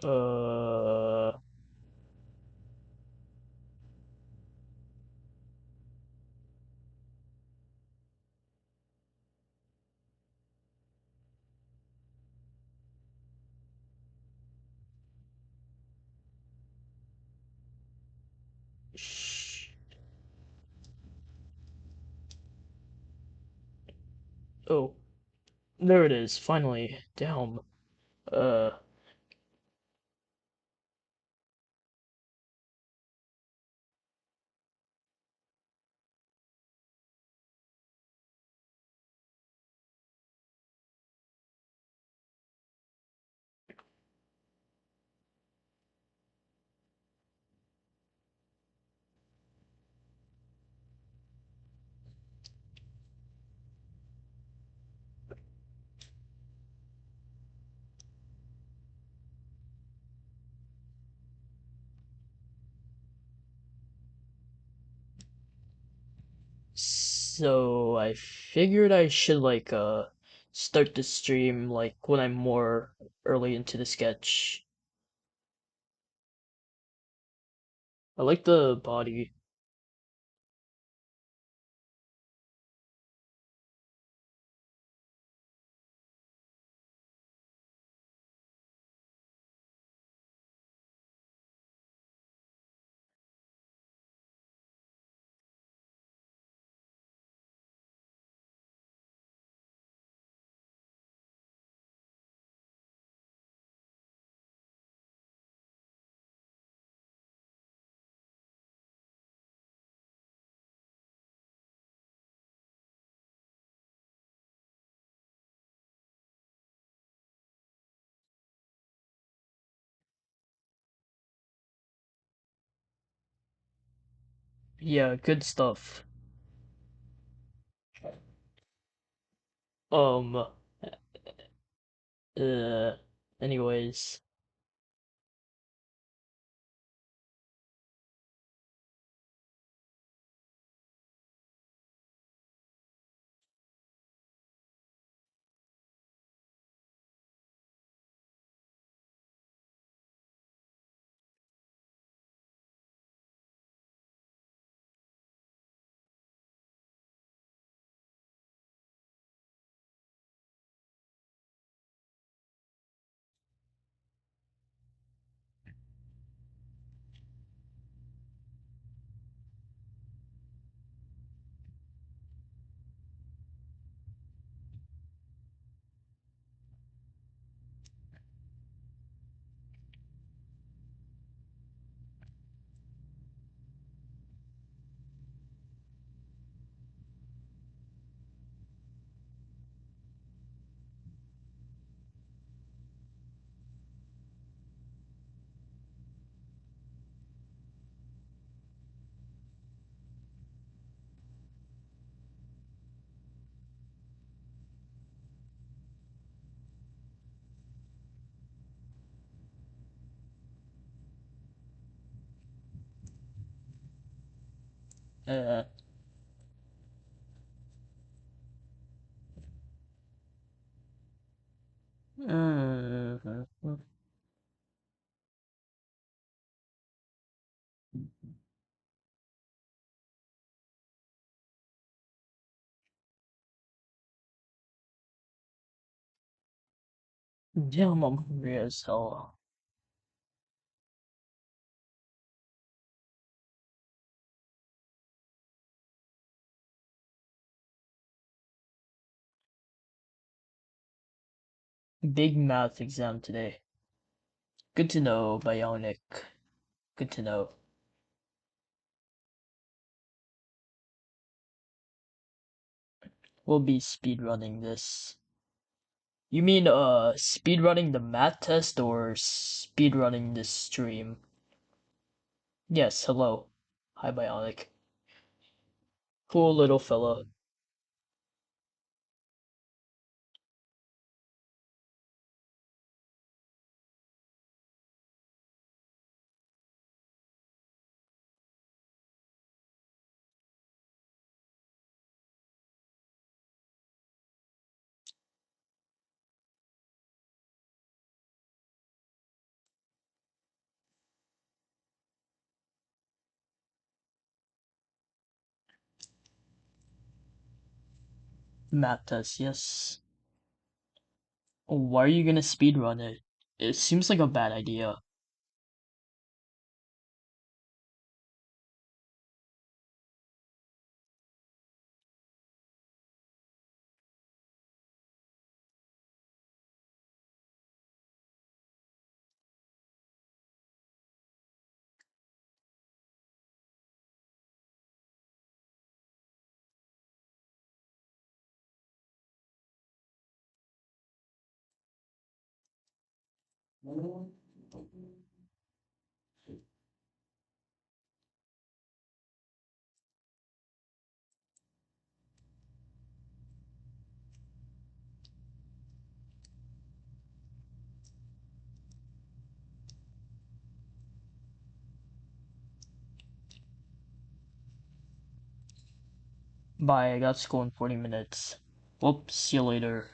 Uh, sh oh, there it is, finally. Damn. Uh, so I figured I should start the stream like when I'm more early into the sketch. I like the body. Yeah, good stuff. Um, uh, anyways, uh, uh, damn, I'm hungry as hell. Big math exam today. Good to know, Bionic. Good to know. We'll be speedrunning this. You mean speedrunning the math test or speedrunning this stream? Yes, hello. Hi Bionic. Cool little fella. Math test, yes. Why are you gonna speedrun it? It seems like a bad idea. Bye, I got school in 40 minutes. Whoops, see you later.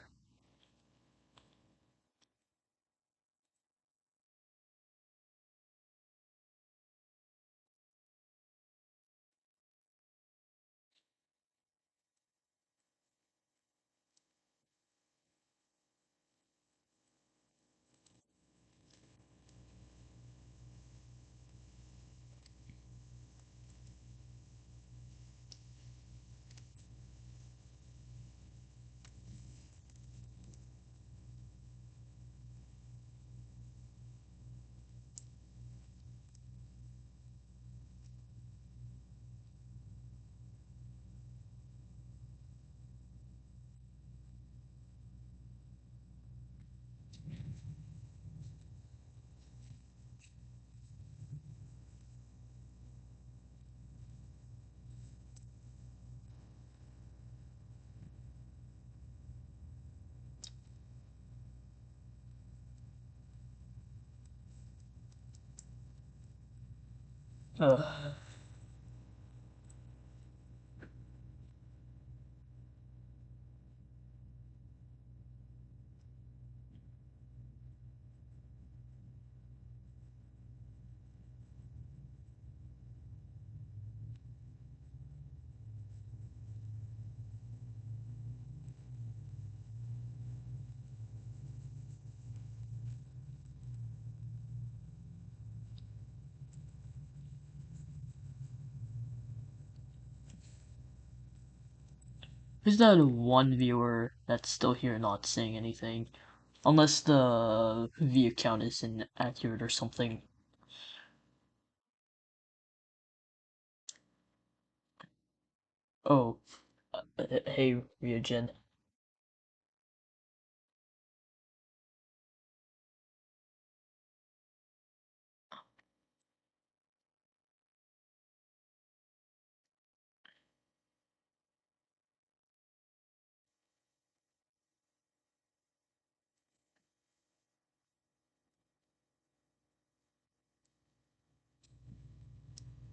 Uh, who's that one viewer that's still here not saying anything? Unless the view count is inaccurate or something. Oh, hey, Ryujin.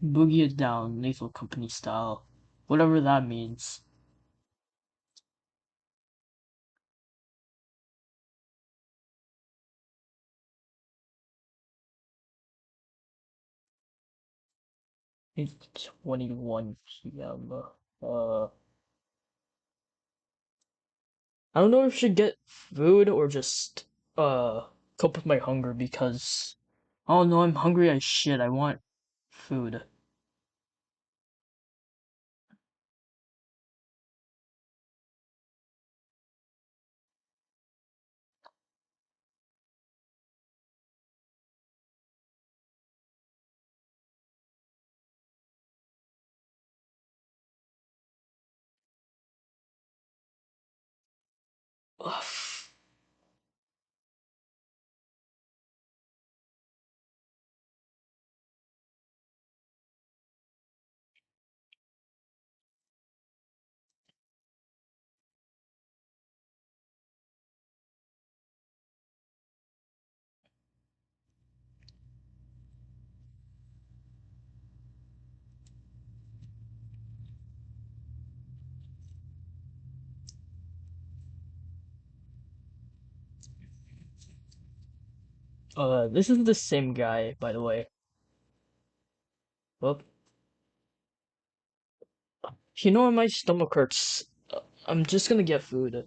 Boogie it down, Lethal Company style. Whatever that means. It's 21 p.m. Uh, I don't know if I should get food or just cope with my hunger because oh no, I'm hungry as shit. I want food. Ugh. This is the same guy, by the way. Well, you know, my stomach hurts. I'm just gonna get food.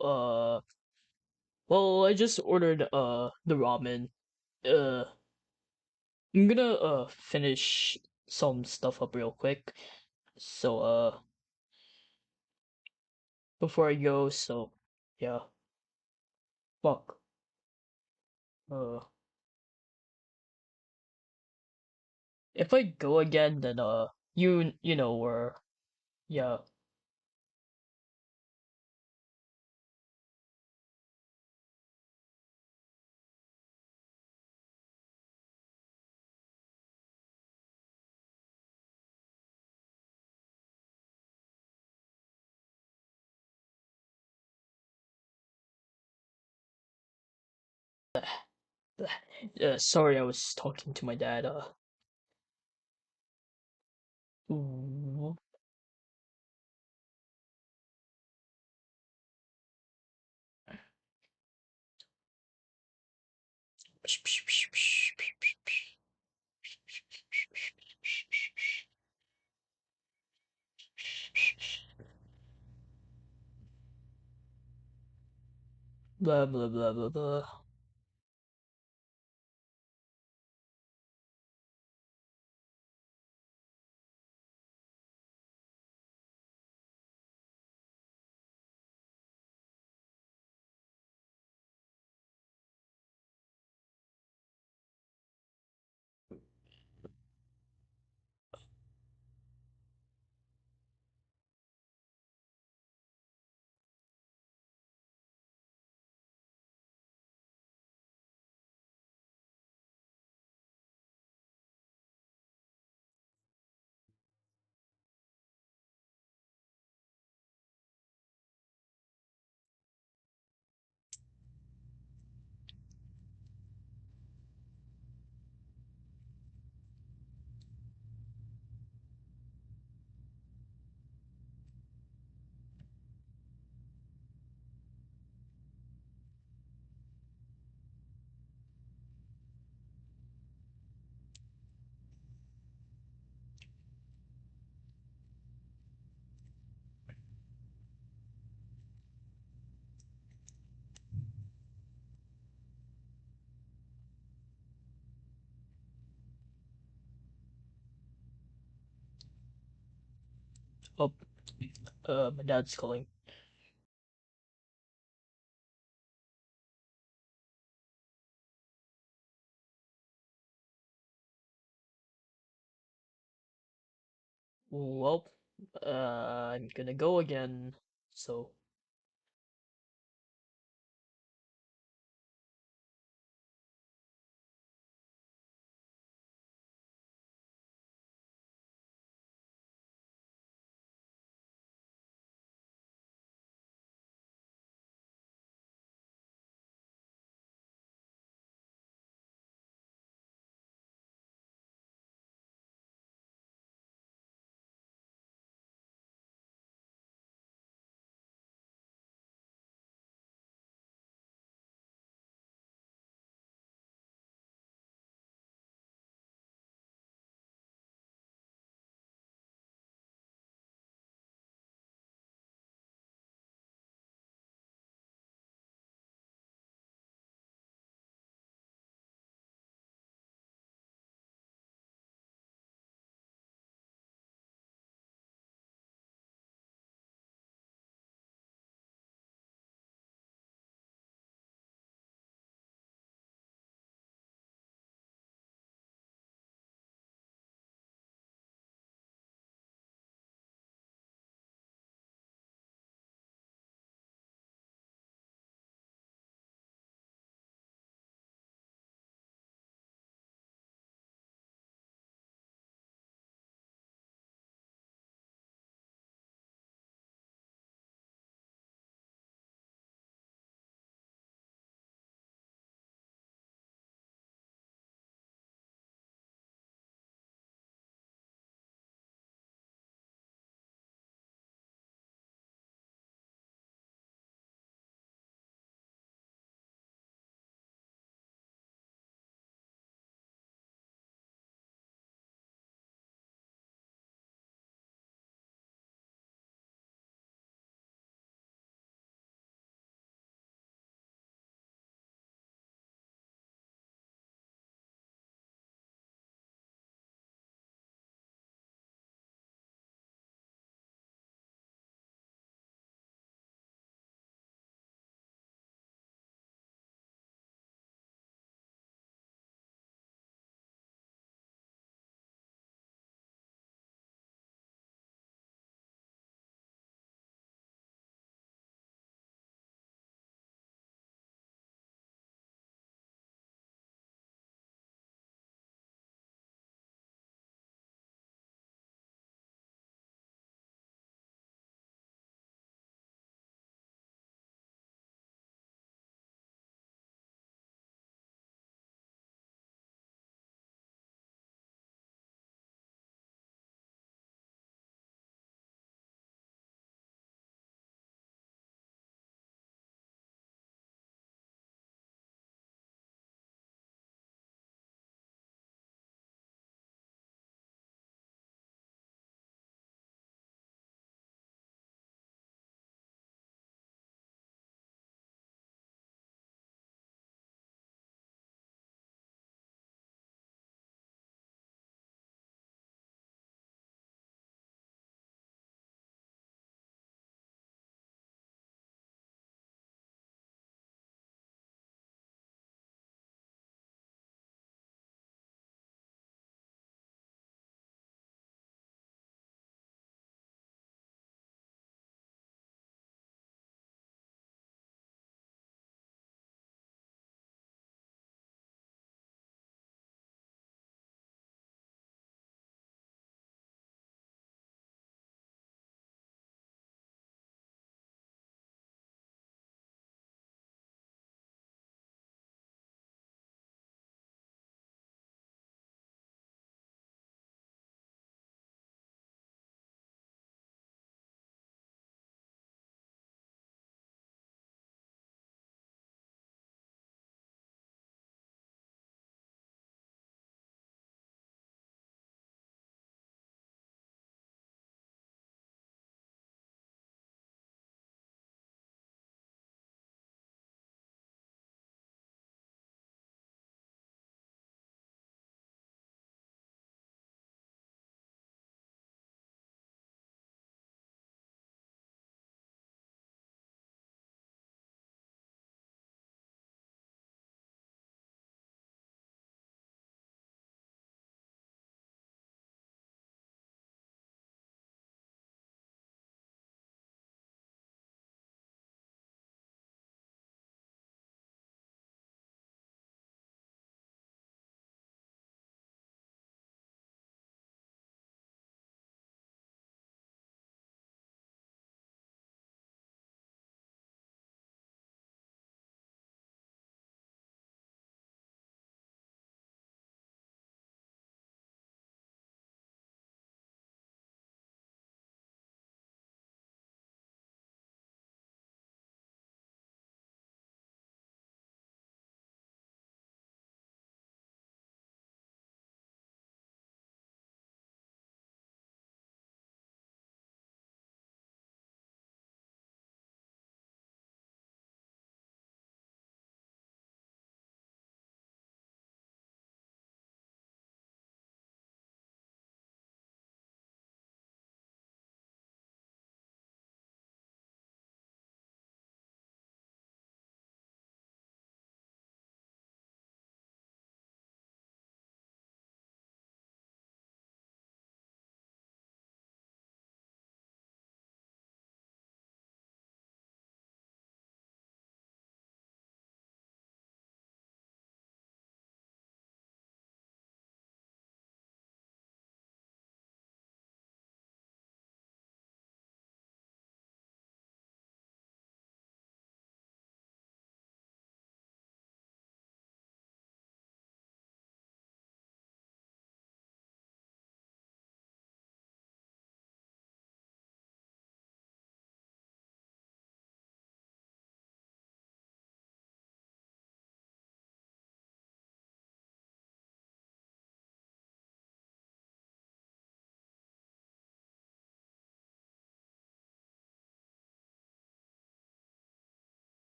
Uh, well, I just ordered the ramen. Uh, I'm gonna finish some stuff up real quick. So before I go, so yeah, fuck. Uh, if I go again, then you know where. Yeah. Sorry, I was talking to my dad. Ooh. Blah blah blah blah blah. Oh, my dad's calling. Well, I'm gonna go again. So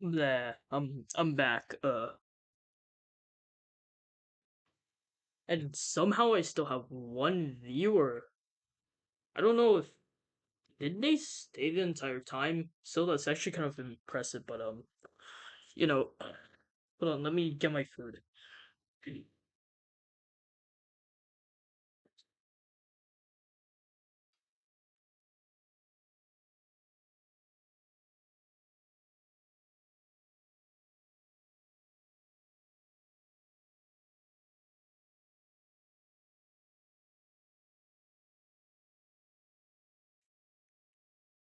Yeah, I'm back. And somehow I still have one viewer. I don't know if did they stay the entire time. So that's actually kind of impressive. But you know, hold on. Let me get my food.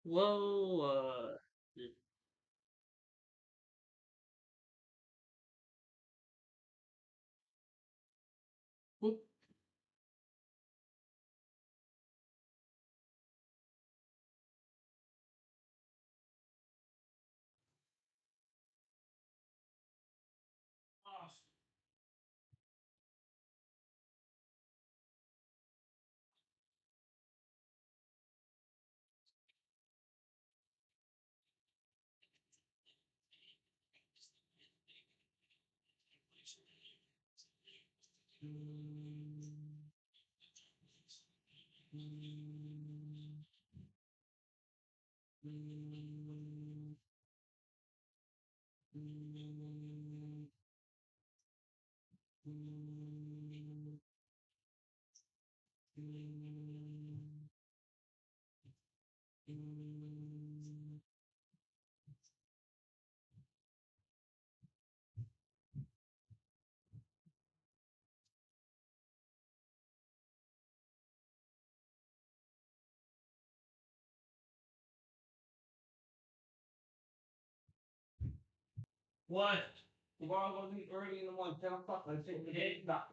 Well, whoop. What? Tomorrow I'm gonna leave early in the morning, 10 o'clock. I take the day back.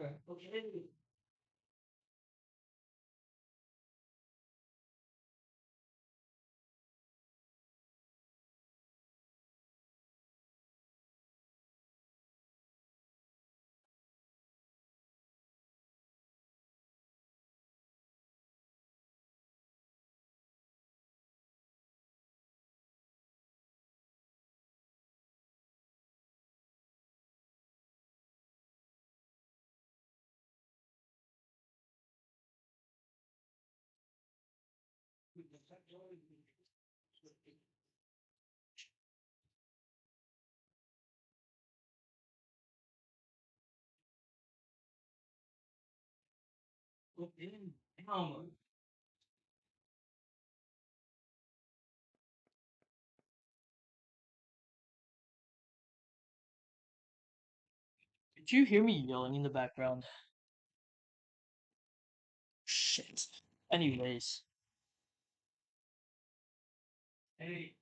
Okay. Damn. Did you hear me yelling in the background? Shit. Anyways. Hey.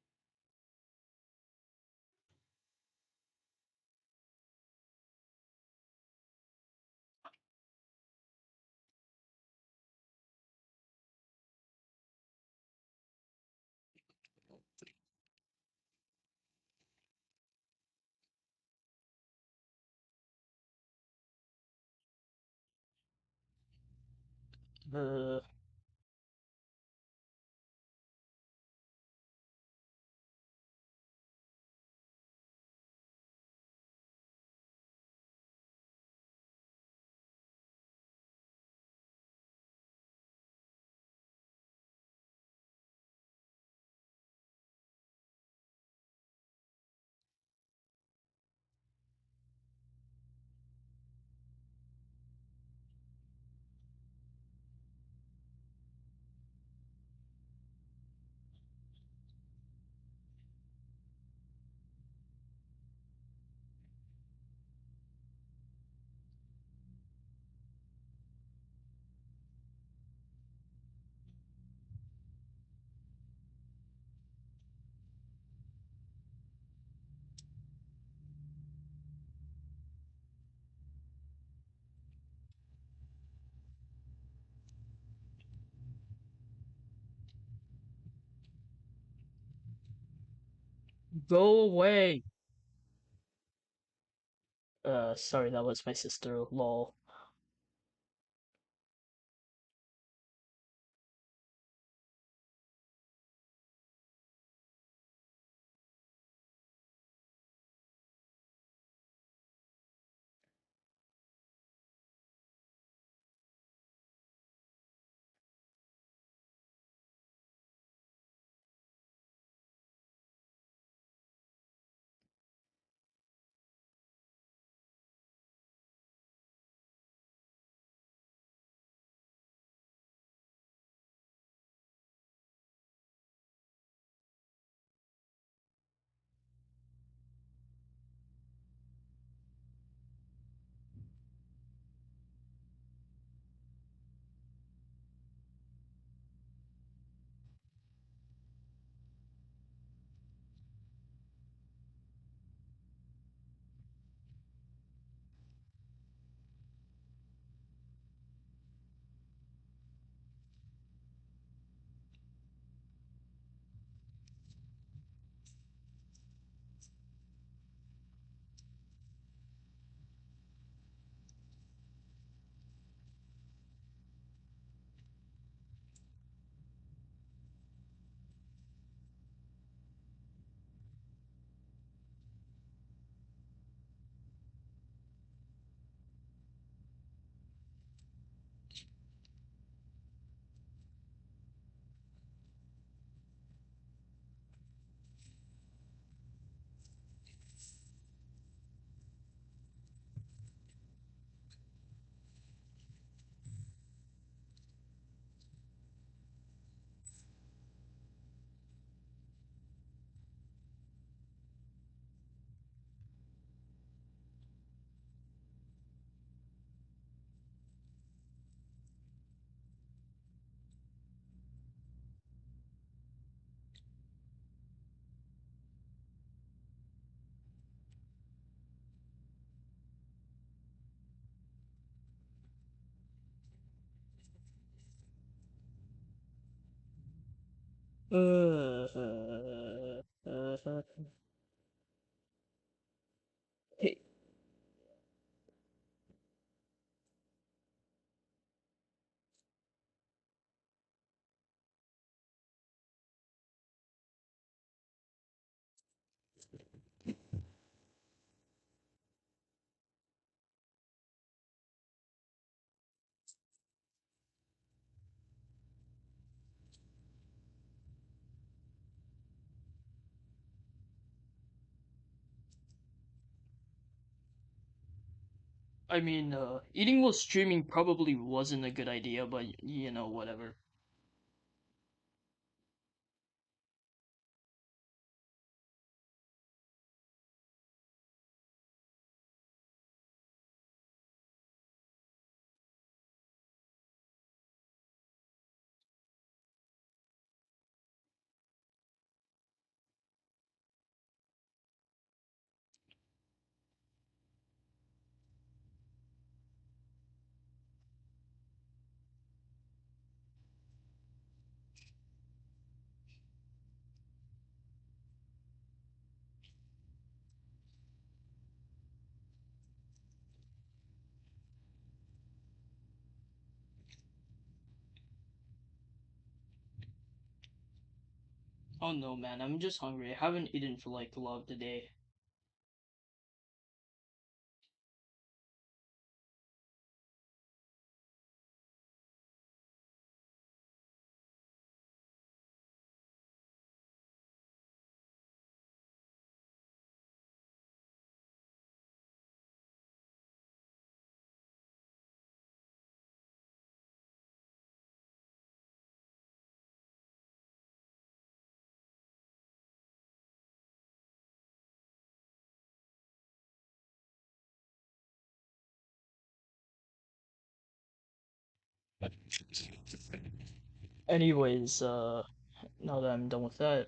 The go away. Sorry, that was my sister. Lol. Hey, I mean, eating while streaming probably wasn't a good idea, but you know, whatever. Oh no, man, I'm just hungry. I haven't eaten for like a lot of the day. Anyways, now that I'm done with that,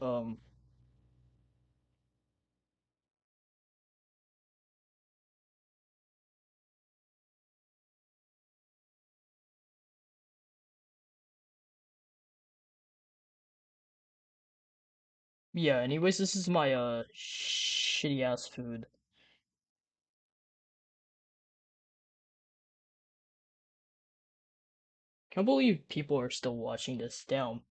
yeah, anyways, this is my, shitty ass food. Can't believe people are still watching this. Damn.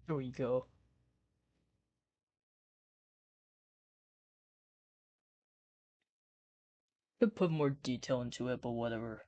Here we go. Could put more detail into it, but whatever.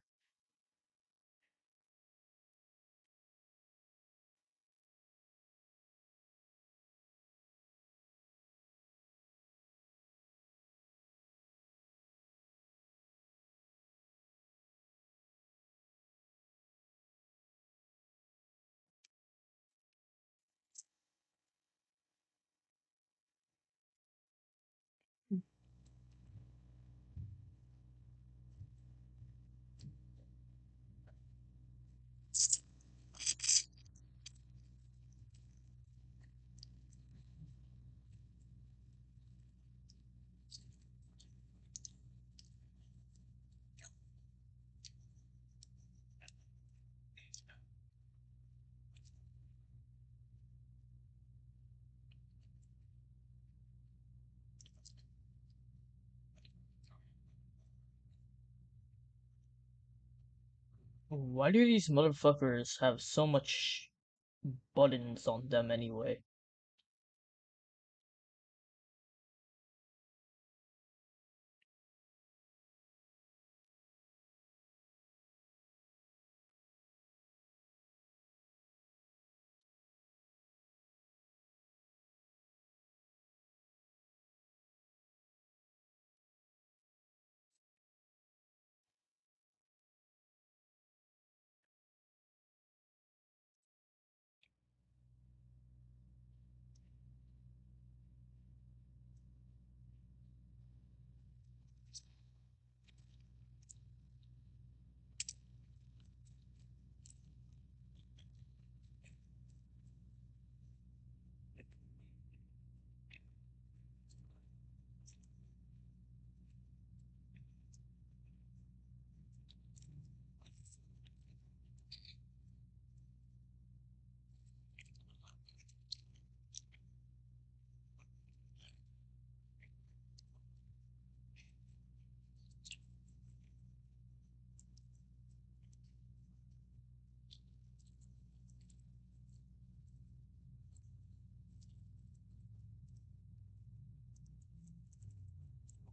Why do these motherfuckers have so much buttons on them anyway?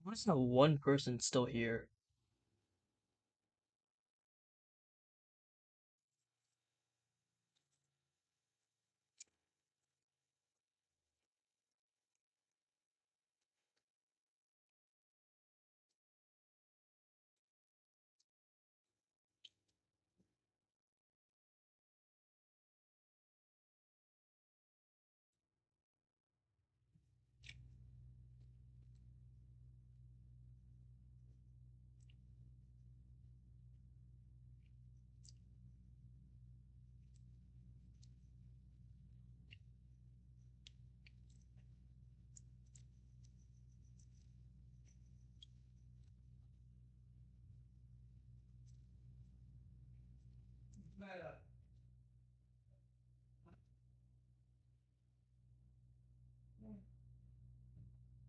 Why is not one person still here?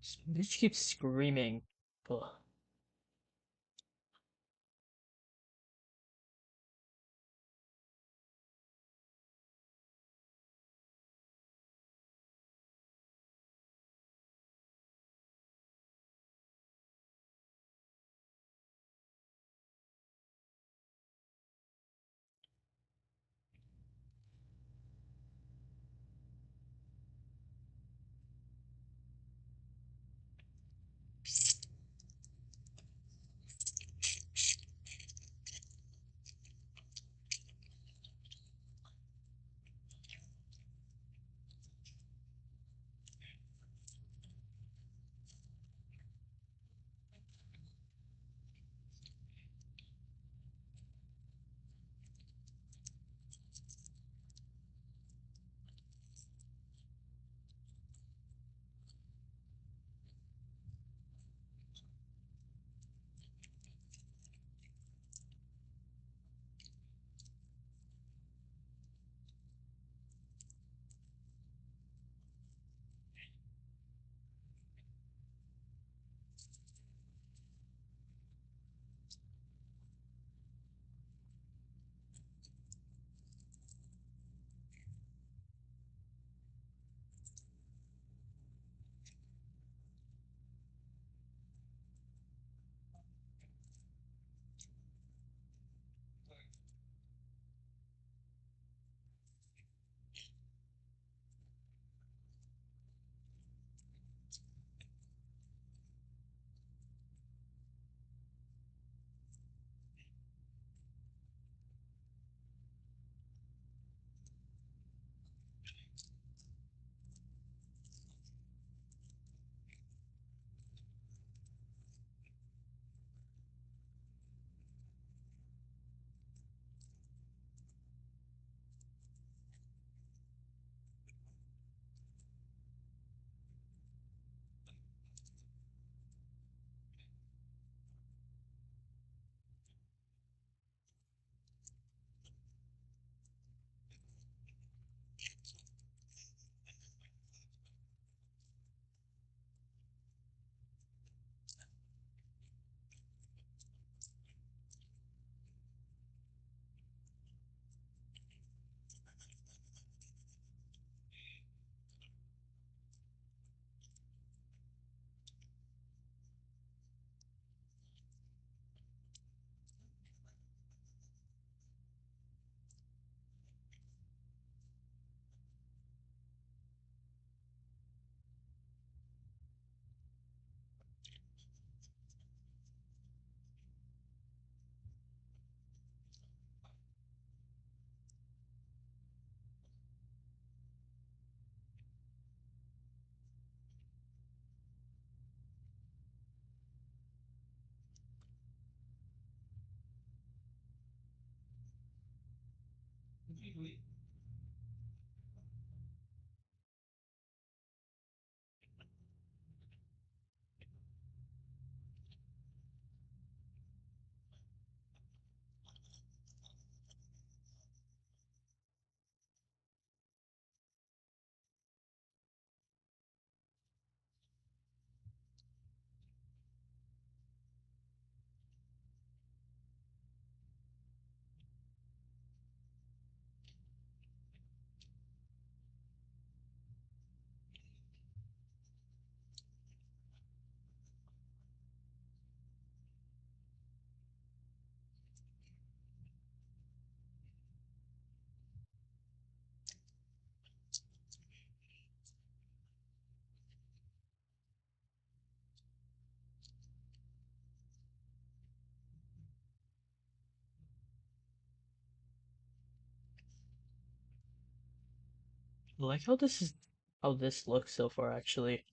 This bitch keeps screaming. Ugh. I like how this looks so far actually.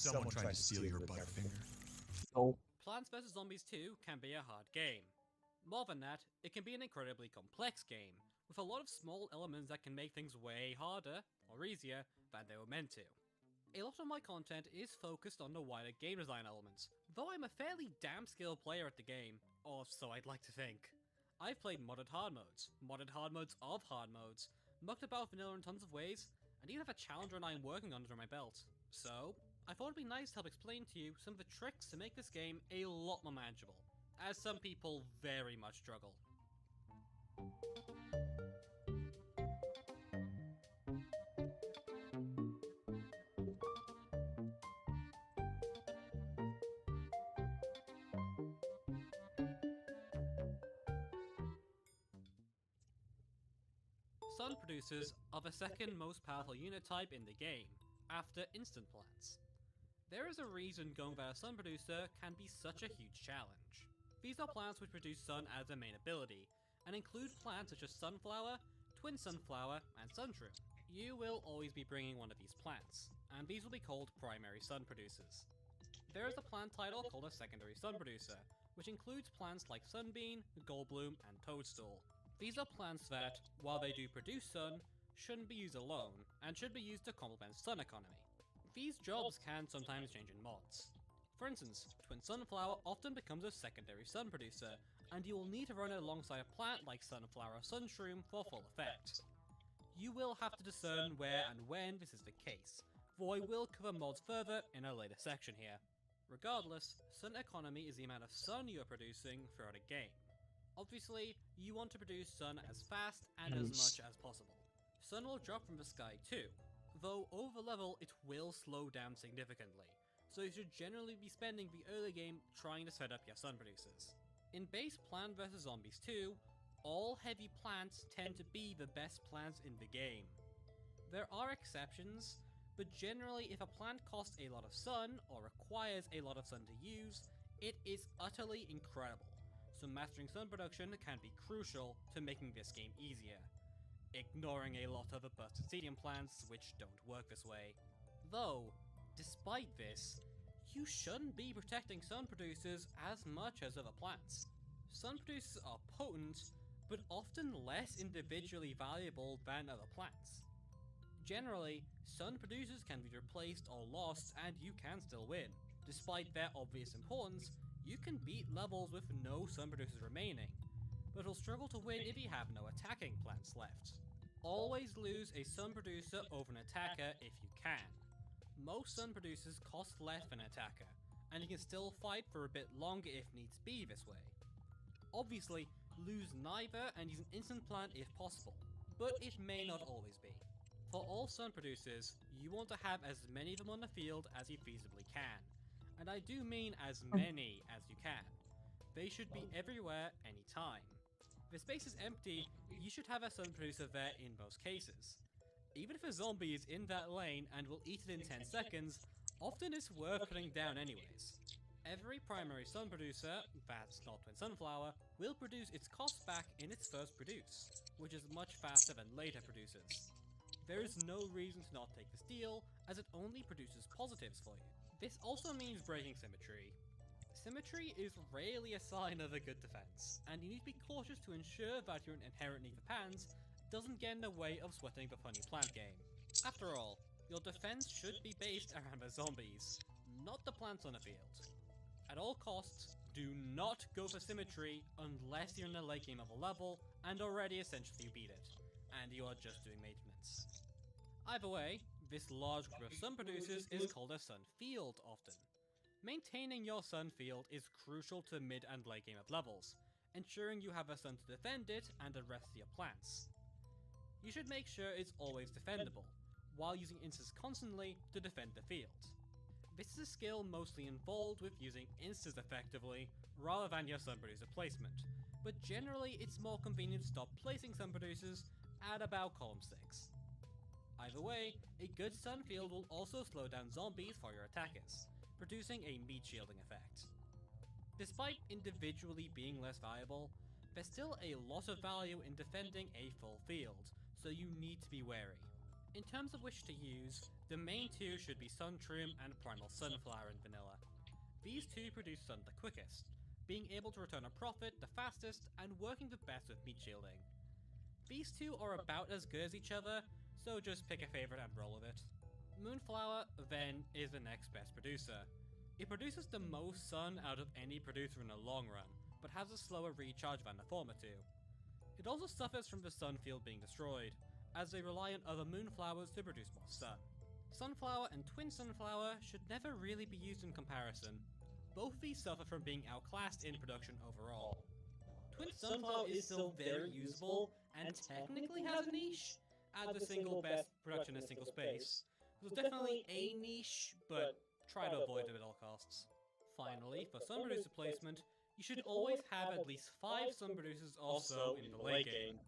Someone tried to steal your Butterfinger. No. Plants vs Zombies 2 can be a hard game. More than that, it can be an incredibly complex game, with a lot of small elements that can make things way harder, or easier, than they were meant to. A lot of my content is focused on the wider game design elements, though I'm a fairly damn skilled player at the game, or so I'd like to think. I've played modded hard modes of hard modes, mucked about vanilla in tons of ways, and even have a challenger I'm working on under my belt. So, I thought it'd be nice to help explain to you some of the tricks to make this game a lot more manageable, as some people very much struggle. Sun producers are the second most powerful unit type in the game, after instant plants. There is a reason going without a sun producer can be such a huge challenge. These are plants which produce sun as their main ability, and include plants such as sunflower, twin sunflower, and sunshroom. You will always be bringing one of these plants, and these will be called primary sun producers. There is a plant title called a secondary sun producer, which includes plants like sunbean, goldbloom, and toadstool. These are plants that, while they do produce sun, shouldn't be used alone, and should be used to complement sun economy. These jobs can sometimes change in mods. For instance, twin sunflower often becomes a secondary sun producer, and you will need to run it alongside a plant like sunflower or sunshroom for full effect. You will have to discern where and when this is the case, though I will cover mods further in a later section here. Regardless, sun economy is the amount of sun you are producing throughout a game. Obviously, you want to produce sun as fast and as much as possible. Sun will drop from the sky too, though over level it will slow down significantly, so you should generally be spending the early game trying to set up your sun producers. In base Plant vs Zombies 2, all heavy plants tend to be the best plants in the game. There are exceptions, but generally if a plant costs a lot of sun or requires a lot of sun to use, it is utterly incredible. So mastering sun production can be crucial to making this game easier, ignoring a lot of the busted obsidian plants which don't work this way. Though, despite this, you shouldn't be protecting sun producers as much as other plants. Sun producers are potent, but often less individually valuable than other plants. Generally, sun producers can be replaced or lost and you can still win. Despite their obvious importance, you can beat levels with no sun producers remaining, but will struggle to win if you have no attacking plants left. Always lose a sun producer over an attacker if you can. Most sun producers cost less than an attacker, and you can still fight for a bit longer if needs be this way. Obviously, lose neither and use an instant plant if possible, but it may not always be. For all sun producers, you want to have as many of them on the field as you feasibly can. And I do mean as many as you can. They should be everywhere, anytime. If a space is empty, you should have a sun producer there in most cases. Even if a zombie is in that lane and will eat it in 10 seconds, often it's worth putting down anyways. Every primary sun producer, that's not twin sunflower, will produce its cost back in its first produce, which is much faster than later producers. There is no reason to not take this deal, as it only produces positives for you. This also means breaking symmetry. Symmetry is rarely a sign of a good defense, and you need to be cautious to ensure that your inherent need for pans doesn't get in the way of sweating the funny plant game. After all, your defense should be based around the zombies, not the plants on the field. At all costs, do not go for symmetry unless you're in the late game of a level and already essentially beat it, and you are just doing maintenance. Either way, this large group of sun producers is called a sun field often. Maintaining your sun field is crucial to mid and late game of levels, ensuring you have a sun to defend it and the rest of your plants. You should make sure it's always defendable, while using instants constantly to defend the field. This is a skill mostly involved with using instants effectively, rather than your sun producer placement, but generally it's more convenient to stop placing sun producers at about column 6. Either way, a good sun field will also slow down zombies for your attackers, producing a meat shielding effect. Despite individually being less valuable, there's still a lot of value in defending a full field, so you need to be wary. In terms of which to use, the main two should be Sunshroom and Primal Sunflower in vanilla. These two produce sun the quickest, being able to return a profit the fastest and working the best with meat shielding. These two are about as good as each other, so just pick a favourite and roll with it. Moonflower, then, is the next best producer. It produces the most sun out of any producer in the long run, but has a slower recharge than the former two. It also suffers from the sun field being destroyed, as they rely on other moonflowers to produce more sun. Sunflower and Twin Sunflower should never really be used in comparison. Both these suffer from being outclassed in production overall. Twin Sunflower is still very usable, and technically has a niche, at the single best production in a single space. There's definitely a niche, but try to avoid it at all costs. Finally, for sun producer placement, you should always have at least 5 sun producers or so in the late game.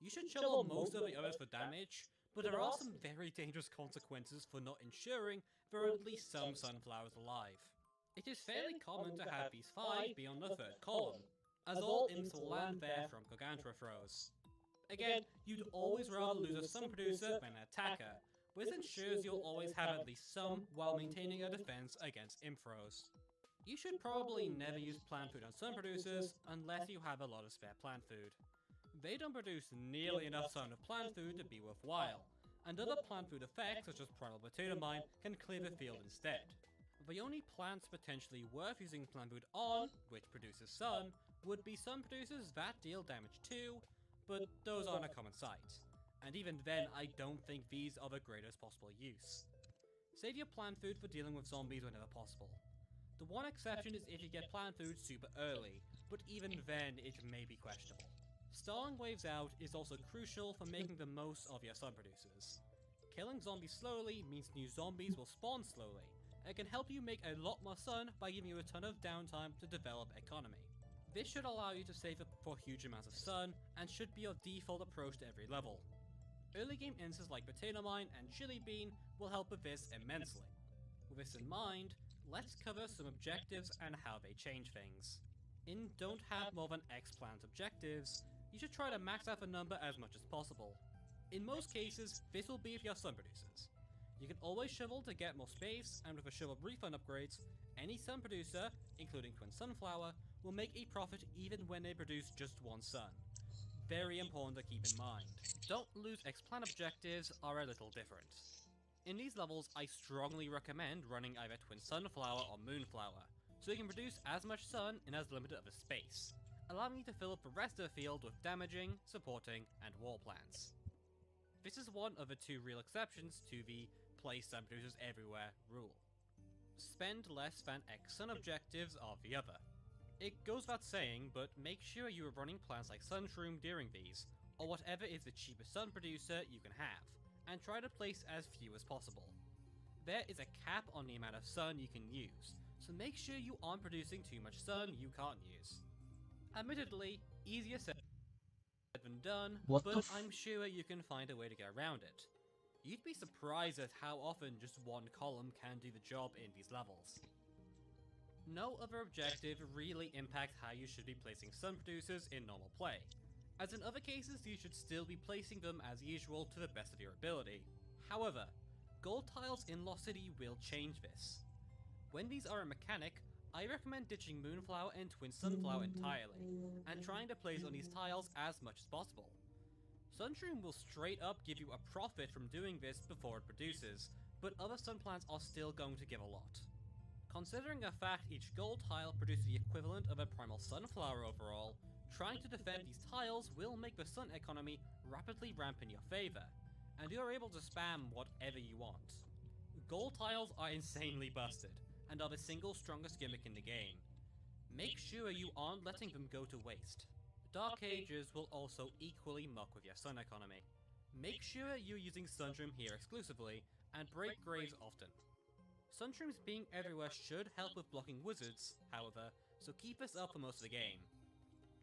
You should shovel most of the others for damage, but there are some very dangerous consequences for not ensuring there are at least some sunflowers alive. It is fairly common to have these 5 be on the 3rd column, as all imps will land there from Gargantua throws. Again, you'd always rather lose a sun producer than an attacker, but this ensures you'll always have at least some while maintaining a defense against imp throws. You should probably never use plant food on sun producers unless you have a lot of spare plant food. They don't produce nearly enough sun of plant food to be worthwhile, and other plant food effects such as Primal Potato Mine can clear the field instead. The only plants potentially worth using plant food on, which produces sun, would be sun producers that deal damage too, but those aren't a common sight, and even then I don't think these are the greatest possible use. Save your plant food for dealing with zombies whenever possible. The one exception is if you get plant food super early, but even then it may be questionable. Stalling waves out is also crucial for making the most of your sun producers. Killing zombies slowly means new zombies will spawn slowly, and can help you make a lot more sun by giving you a ton of downtime to develop economy. This should allow you to save up for huge amounts of sun, and should be your default approach to every level. Early game instances like Potato Mine and Chili Bean will help with this immensely. With this in mind, let's cover some objectives and how they change things. In Don't Have More Than X Plant objectives, you should try to max out the number as much as possible. In most cases, this will be for your sun producers. You can always shovel to get more space, and with the shovel refund upgrades, any sun producer, including Twin Sunflower, will make a profit even when they produce just one sun. Very important to keep in mind. Don't Lose X-Plant objectives are a little different. In these levels, I strongly recommend running either Twin Sunflower or Moonflower, so you can produce as much sun in as limited of a space, allowing you to fill up the rest of the field with damaging, supporting, and wall plants. This is one of the 2 real exceptions to the place sun producers everywhere rule. Spend less than X sun objectives are the other. It goes without saying, but make sure you are running plants like Sunshroom during these, or whatever is the cheapest sun producer you can have, and try to place as few as possible. There is a cap on the amount of sun you can use, so make sure you aren't producing too much sun you can't use. Admittedly, easier said than done, but I'm sure you can find a way to get around it. You'd be surprised at how often just one column can do the job in these levels. No other objective really impacts how you should be placing sun producers in normal play, as in other cases you should still be placing them as usual to the best of your ability. However, gold tiles in Lost City will change this. When these are a mechanic, I recommend ditching Moonflower and Twin Sunflower entirely, and trying to place on these tiles as much as possible. Sunshroom will straight up give you a profit from doing this before it produces, but other sun plants are still going to give a lot. Considering the fact each gold tile produces the equivalent of a Primal Sunflower overall, trying to defend these tiles will make the sun economy rapidly ramp in your favour, and you are able to spam whatever you want. Gold tiles are insanely busted, and are the single strongest gimmick in the game. Make sure you aren't letting them go to waste. Dark Ages will also equally muck with your sun economy. Make sure you're using Sunshroom here exclusively, and break graves often. Sunshrooms being everywhere should help with blocking wizards, however, so keep this up for most of the game.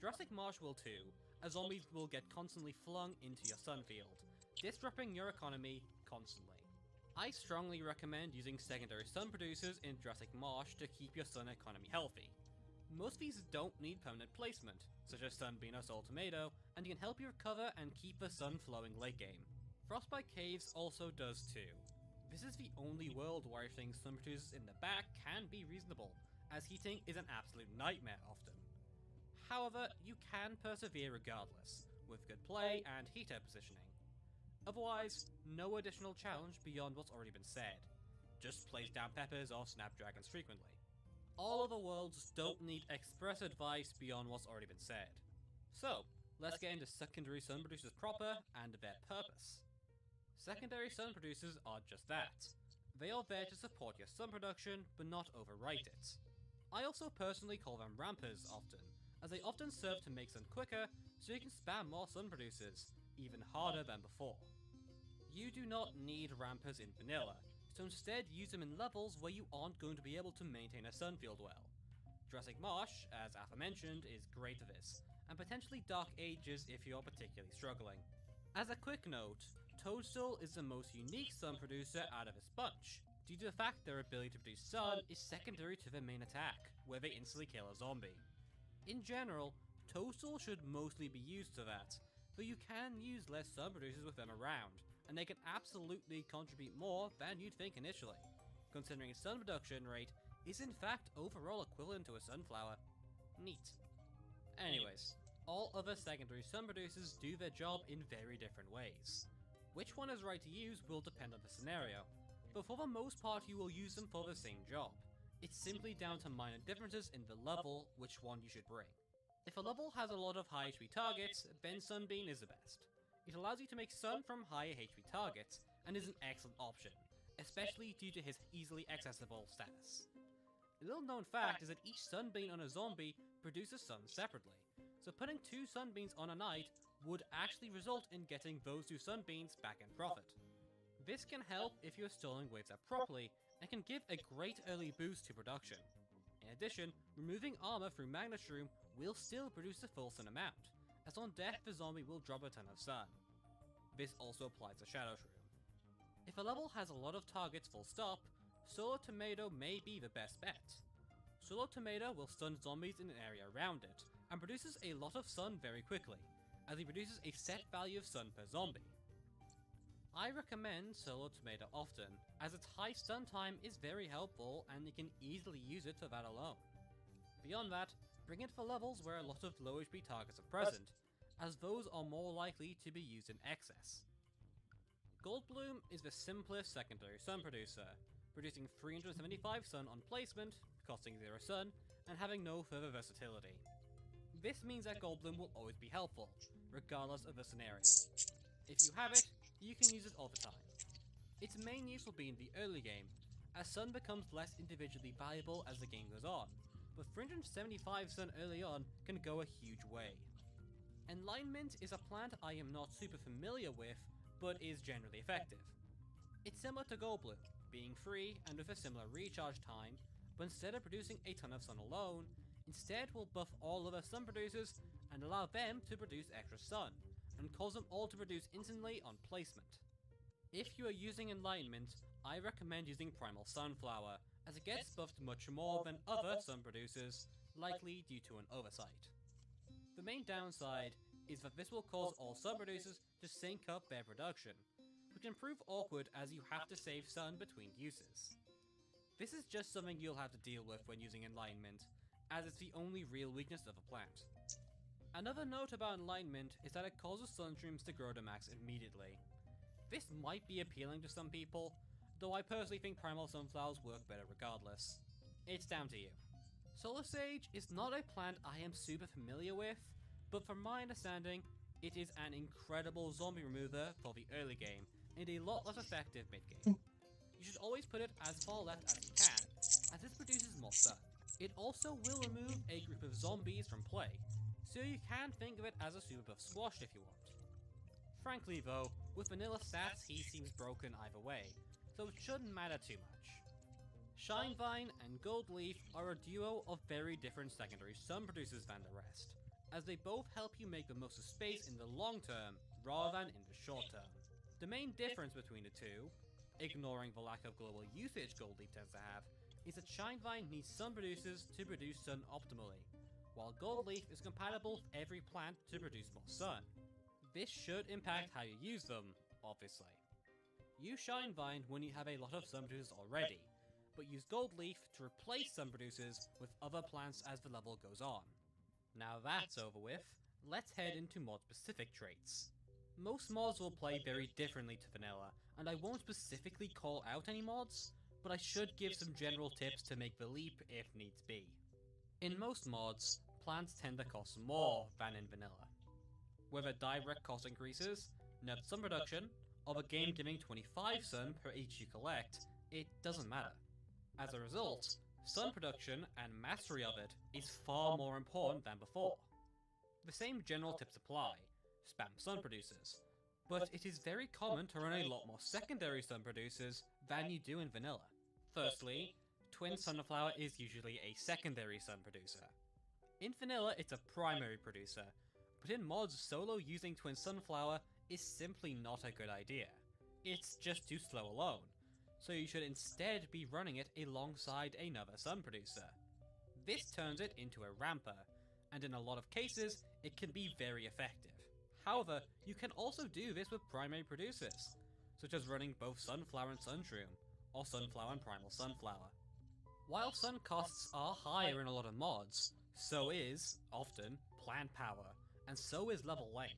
Jurassic Marsh will too, as zombies will get constantly flung into your sun field, disrupting your economy constantly. I strongly recommend using secondary sun producers in Jurassic Marsh to keep your sun economy healthy. Most of these don't need permanent placement, such as Sunbeam or Soul Tomato, and can help you recover and keep the sun flowing late game. Frostbite Caves also does too. This is the only world where I think sun producers in the back can be reasonable, as heating is an absolute nightmare often. However, you can persevere regardless, with good play and heater positioning. Otherwise, no additional challenge beyond what's already been said. Just place down peppers or snapdragons frequently. All other worlds don't need express advice beyond what's already been said. So, let's get into secondary sun producers proper and their purpose. Secondary sun producers are just that. They are there to support your sun production, but not overwrite it. I also personally call them rampers often, as they often serve to make sun quicker so you can spam more sun producers, even harder than before. You do not need rampers in vanilla, so instead use them in levels where you aren't going to be able to maintain a sun field well. Jurassic Marsh, as aforementioned, is great for this, and potentially Dark Ages if you're particularly struggling. As a quick note, Toadstool is the most unique sun producer out of its bunch, due to the fact their ability to produce sun is secondary to their main attack, where they instantly kill a zombie. In general, Toadstool should mostly be used to that, though you can use less sun producers with them around, and they can absolutely contribute more than you'd think initially, considering its sun production rate is in fact overall equivalent to a sunflower. Neat. Anyways, all other secondary sun producers do their job in very different ways. Which one is right to use will depend on the scenario, but for the most part you will use them for the same job. It's simply down to minor differences in the level which one you should bring. If a level has a lot of high HP targets, then Sunbeam is the best. It allows you to make sun from higher HP targets, and is an excellent option, especially due to his easily accessible status. A little known fact is that each sunbeam on a zombie produces sun separately, so putting 2 sunbeams on a knight would actually result in getting those 2 sunbeams back in profit. This can help if you're stalling waves up properly, and can give a great early boost to production. In addition, removing armor through Magnashroom will still produce the full sun amount, as on death the zombie will drop a ton of sun. This also applies to Shadow Shroom. If a level has a lot of targets full stop, Solar Tomato may be the best bet. Solar Tomato will stun zombies in an area around it, and produces a lot of sun very quickly, as he produces a set value of sun per zombie. I recommend Solar Tomato often, as its high stun time is very helpful and you can easily use it for that alone. Beyond that, bring it for levels where a lot of low HP targets are present, as those are more likely to be used in excess. Goldbloom is the simplest secondary sun producer, producing 375 sun on placement, costing 0 sun, and having no further versatility. This means that Goldbloom will always be helpful, regardless of the scenario. If you have it, you can use it all the time. Its main use will be in the early game, as sun becomes less individually valuable as the game goes on, but 375 sun early on can go a huge way. Enlightenment is a plant I am not super familiar with, but is generally effective. It's similar to Goldbloom, being free and with a similar recharge time, but instead of producing a ton of sun alone, instead will buff all other sun producers and allow them to produce extra sun, and cause them all to produce instantly on placement. If you are using Enlightenment, I recommend using Primal Sunflower, as it gets buffed much more than other sun producers, likely due to an oversight. The main downside is that this will cause all sun producers to sync up their production, which can prove awkward as you have to save sun between uses. This is just something you'll have to deal with when using Enlightenment, as it's the only real weakness of the plant. Another note about Enlightenment is that it causes sunstreams to grow to max immediately. This might be appealing to some people, though I personally think Primal Sunflowers work better regardless. It's down to you. Solar Sage is not a plant I am super familiar with, but from my understanding, it is an incredible zombie remover for the early game, and a lot less effective mid-game. You should always put it as far left as you can, as this produces more sun. It also will remove a group of zombies from play, so you can think of it as a super buff squash if you want. Frankly though, with vanilla stats he seems broken either way, so it shouldn't matter too much. Shinevine and Goldleaf are a duo of very different secondary sun producers than the rest, as they both help you make the most of space in the long term, rather than in the short term. The main difference between the two, ignoring the lack of global usage Goldleaf tends to have, is that Shinevine needs sun producers to produce sun optimally, while Goldleaf is compatible with every plant to produce more sun. This should impact how you use them, obviously. Use Shine Vine when you have a lot of sun producers already, but use Gold Leaf to replace sun producers with other plants as the level goes on. Now that's over with, let's head into mod-specific traits. Most mods will play very differently to vanilla, and I won't specifically call out any mods, but I should give some general tips to make the leap if needs be. In most mods, plants tend to cost more than in vanilla. Whether direct cost increases, nerfed sun production, or the game giving 25 sun per each you collect, it doesn't matter. As a result, sun production and mastery of it is far more important than before. The same general tips apply, spam sun producers, but it is very common to run a lot more secondary sun producers than you do in vanilla. Firstly, Twin Sunflower is usually a secondary sun producer. In vanilla it's a primary producer, but in mods solo using Twin Sunflower is simply not a good idea. It's just too slow alone, so you should instead be running it alongside another sun producer. This turns it into a ramper, and in a lot of cases, it can be very effective. However, you can also do this with primary producers, such as running both Sunflower and Sunshroom, or Sunflower and Primal Sunflower. While sun costs are higher in a lot of mods, so is, often, plant power, and so is level length.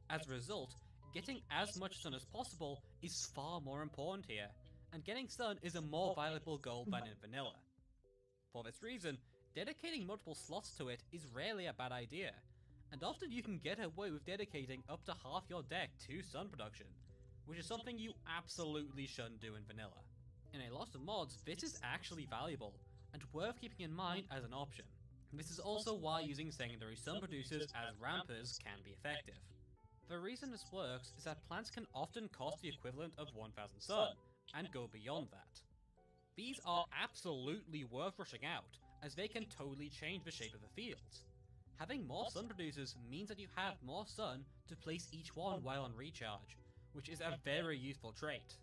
As a result, getting as much sun as possible is far more important here, and getting sun is a more valuable goal than in vanilla. For this reason, dedicating multiple slots to it is rarely a bad idea, and often you can get away with dedicating up to half your deck to sun production, which is something you absolutely shouldn't do in vanilla. In a lot of mods, this is actually valuable, and worth keeping in mind as an option. This is also why using secondary sun producers as rampers can be effective. The reason this works is that plants can often cost the equivalent of 1000 sun, and go beyond that. These are absolutely worth rushing out, as they can totally change the shape of the field. Having more sun producers means that you have more sun to place each one while on recharge, which is a very useful trait.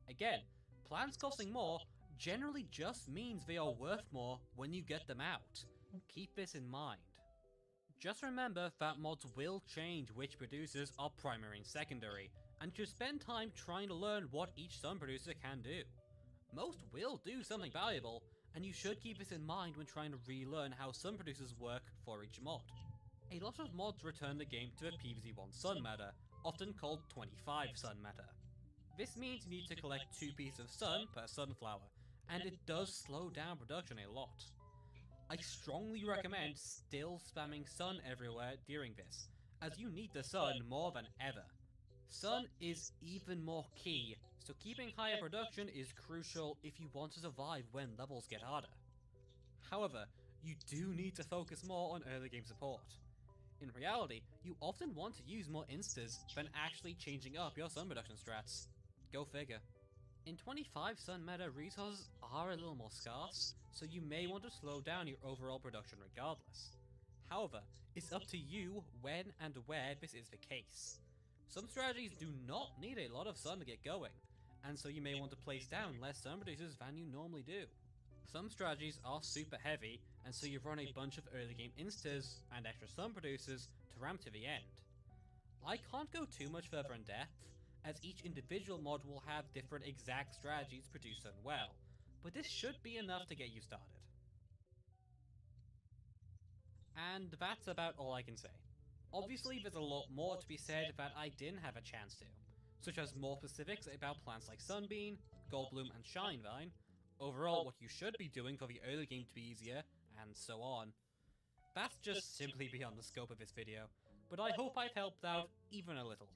Again, plants costing more generally just means they are worth more when you get them out. Keep this in mind. Just remember that mods will change which producers are primary and secondary, and should spend time trying to learn what each sun producer can do. Most will do something valuable, and you should keep this in mind when trying to relearn how sun producers work for each mod. A lot of mods return the game to a PvZ1 sun meta, often called 25 sun meta. This means you need to collect 2 pieces of sun per sunflower, and it does slow down production a lot. I strongly recommend still spamming sun everywhere during this, as you need the sun more than ever. Sun is even more key, so keeping higher production is crucial if you want to survive when levels get harder. However, you do need to focus more on early game support. In reality, you often want to use more instas than actually changing up your sun production strats. Go figure. In 25 sun meta, resources are a little more scarce, so you may want to slow down your overall production regardless. However, it's up to you when and where this is the case. Some strategies do not need a lot of sun to get going, and so you may want to place down less sun producers than you normally do. Some strategies are super heavy, and so you run a bunch of early game instas and extra sun producers to ramp to the end. I can't go too much further in depth, as each individual mod will have different exact strategies to produce sun well, but this should be enough to get you started. And that's about all I can say. Obviously there's a lot more to be said that I didn't have a chance to, such as more specifics about plants like Sunbeam, Goldbloom and Shinevine, overall what you should be doing for the early game to be easier, and so on. That's just simply beyond the scope of this video, but I hope I've helped out even a little.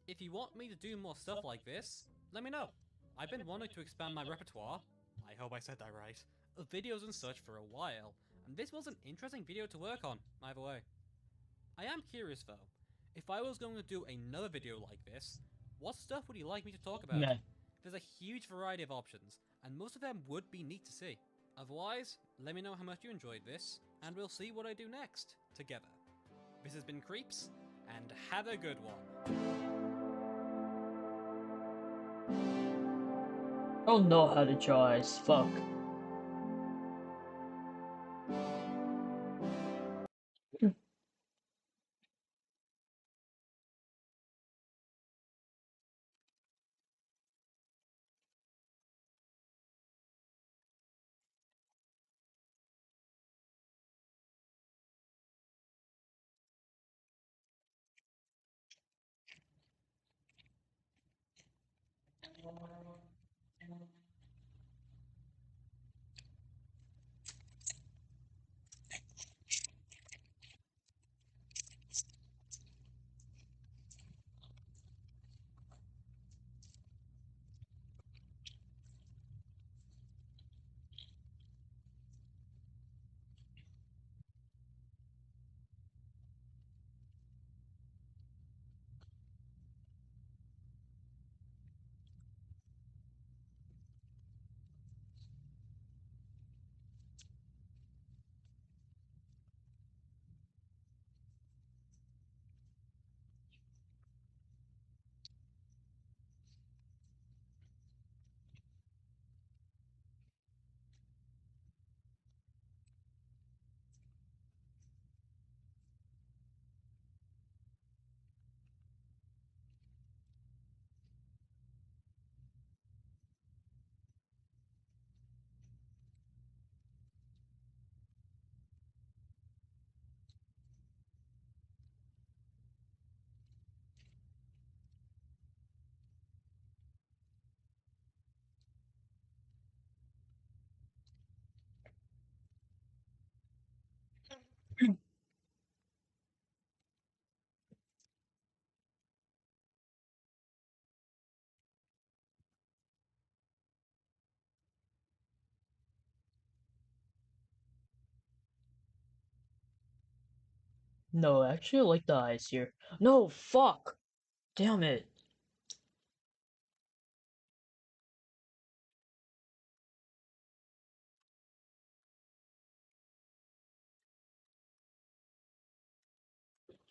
If you want me to do more stuff like this, let me know. I've been wanting to expand my repertoire, I hope I said that right, of videos and such for a while, and this was an interesting video to work on, either way. I am curious though, if I was going to do another video like this, what stuff would you like me to talk about? Man. There's a huge variety of options, and most of them would be neat to see. Otherwise, let me know how much you enjoyed this, and we'll see what I do next, together. This has been Creeps, and have a good one. I don't know how to draw eyes, fuck. No, actually, I like the eyes here. No, fuck! Damn it.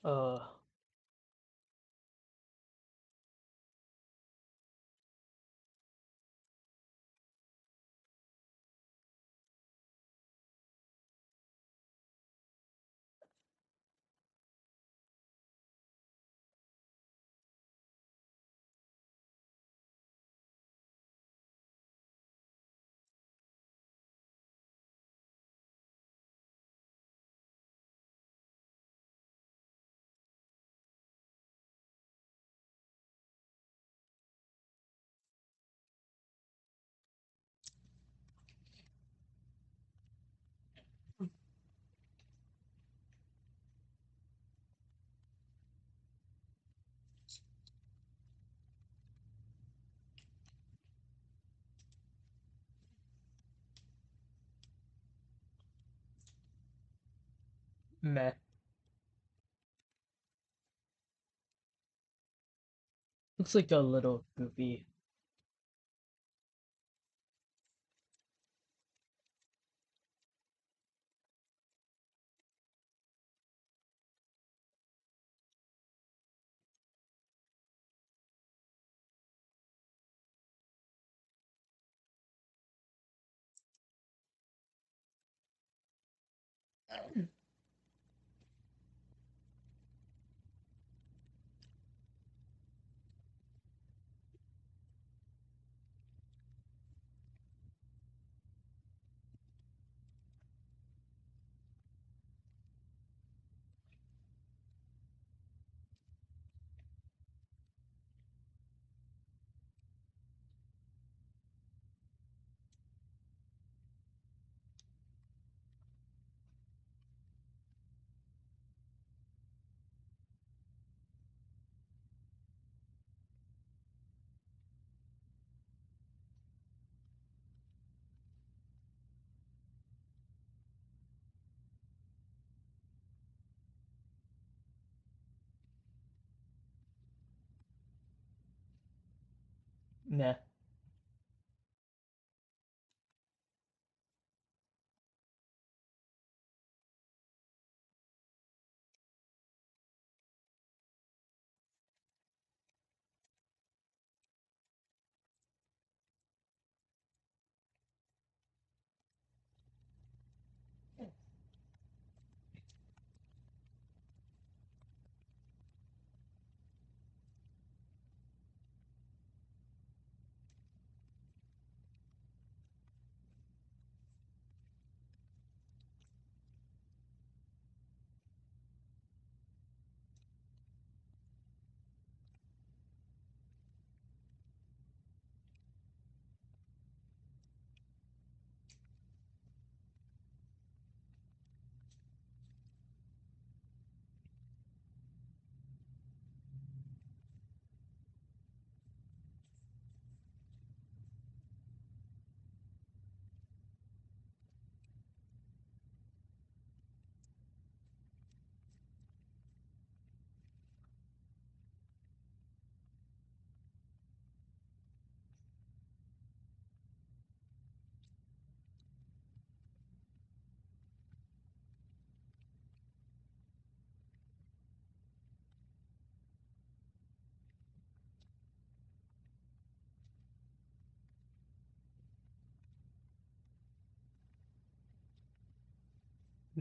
Uh, meh. Looks like a little goofy. Meh.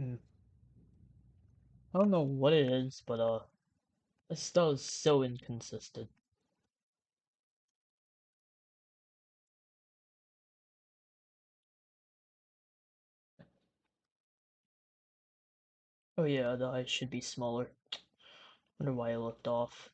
Hmm. I don't know what it is, but this stuff is so inconsistent. Oh yeah, the eyes should be smaller. Wonder why I looked off.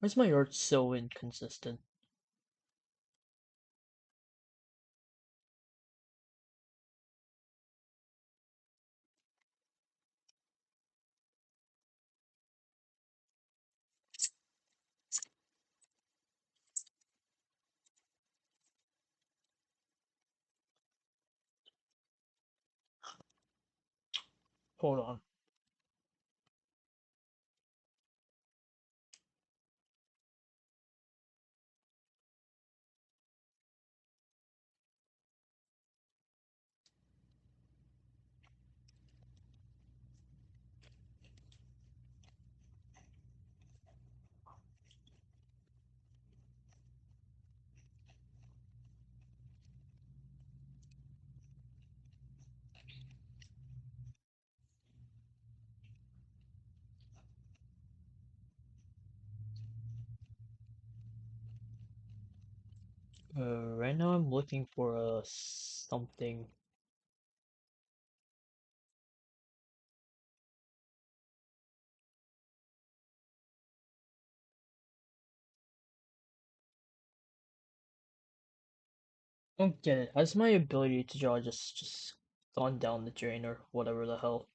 Why's my art so inconsistent? Hold on. Right now I'm looking for something. I don't get it. Has my ability to draw just gone down the drain or whatever the hell?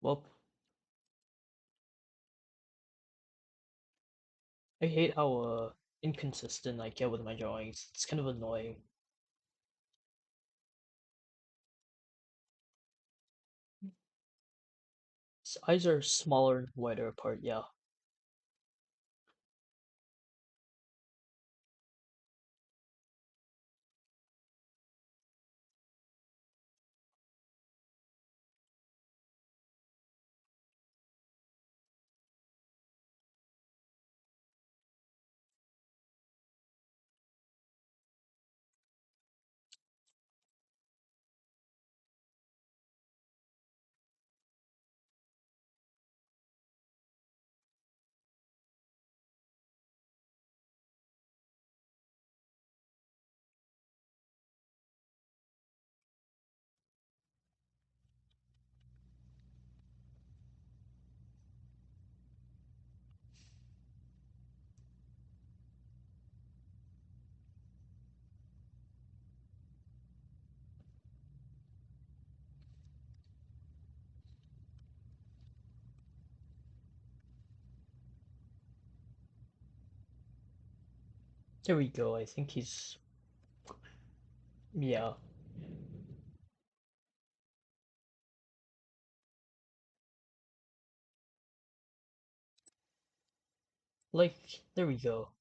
Well, I hate how inconsistent I get with my drawings. It's kind of annoying. His eyes are smaller and wider apart, yeah. There we go. I think he's, yeah. Like, there we go.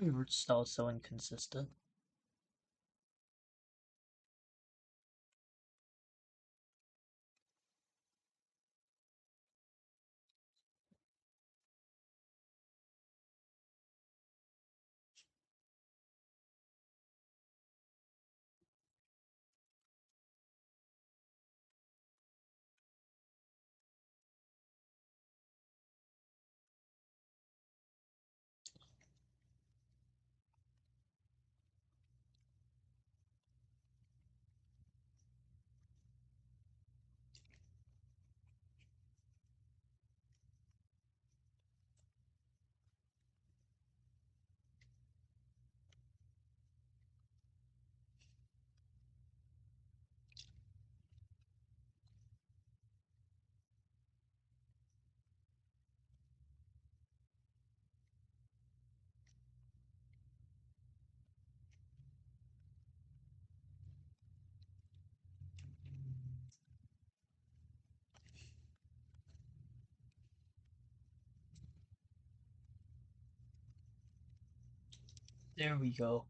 My art style is so inconsistent. There we go.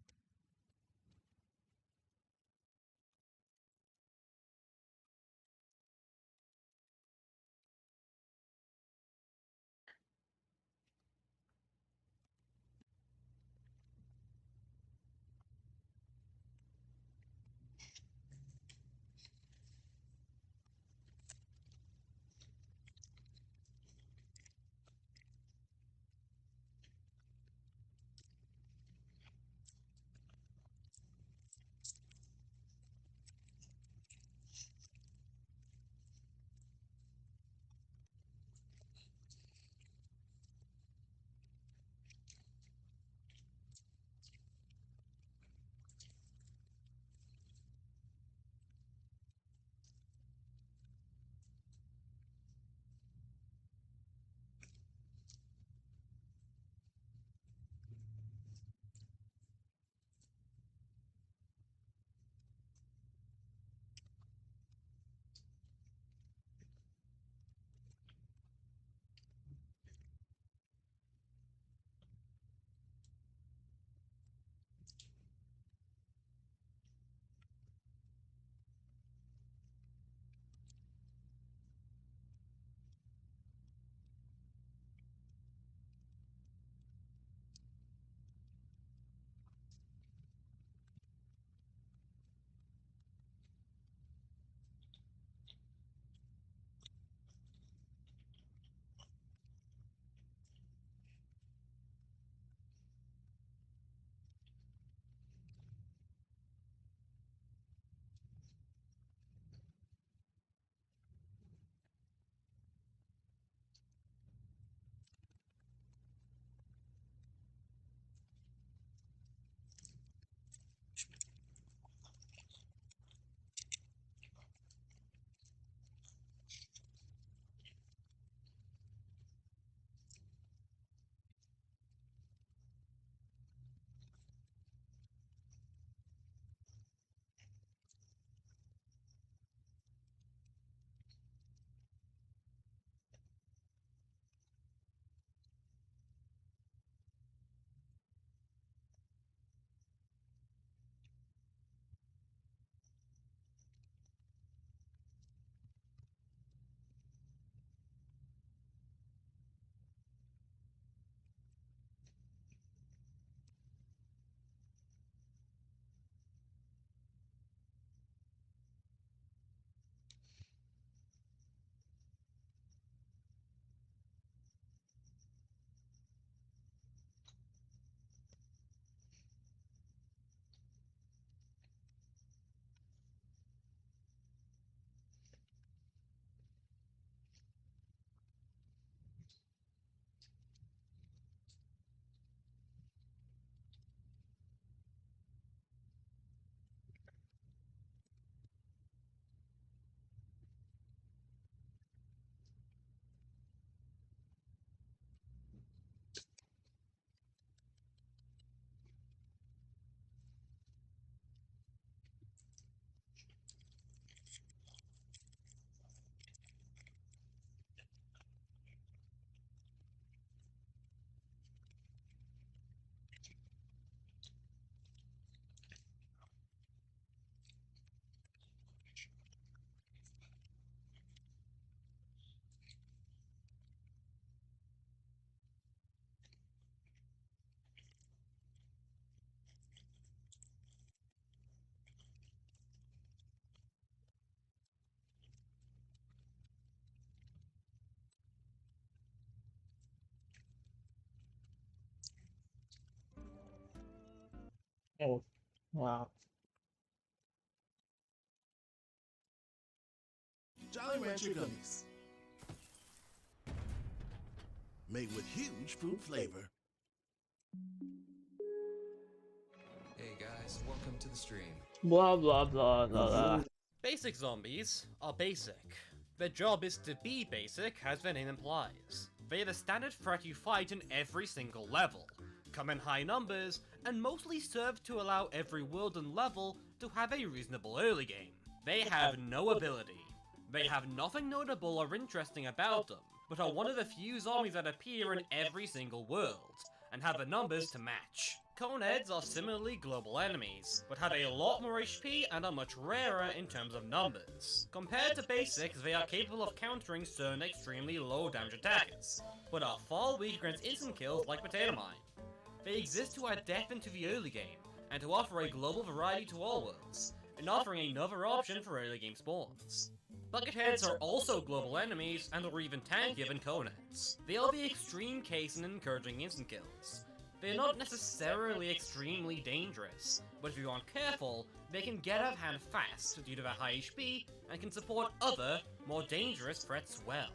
Oh, wow. Jolly Rancher gummies. Made with huge fruit flavor. Hey guys, welcome to the stream. Blah blah blah blah blah. Basic zombies are basic. Their job is to be basic, as their name implies. They are the standard threat you fight in every single level, come in high numbers, and mostly serve to allow every world and level to have a reasonable early game. They have no ability. They have nothing notable or interesting about them, but are one of the few zombies that appear in every single world, and have the numbers to match. Coneheads are similarly global enemies, but have a lot more HP and are much rarer in terms of numbers. Compared to basics, they are capable of countering certain extremely low damage attackers, but are far weaker against instant kills like Potato Mine. They exist to add depth into the early game, and to offer a global variety to all worlds, and offering another option for early game spawns. Bucketheads are also global enemies, and are even tankier than Coneheads. They are the extreme case in encouraging instant kills. They are not necessarily extremely dangerous, but if you aren't careful, they can get out of hand fast due to their high HP, and can support other, more dangerous threats well.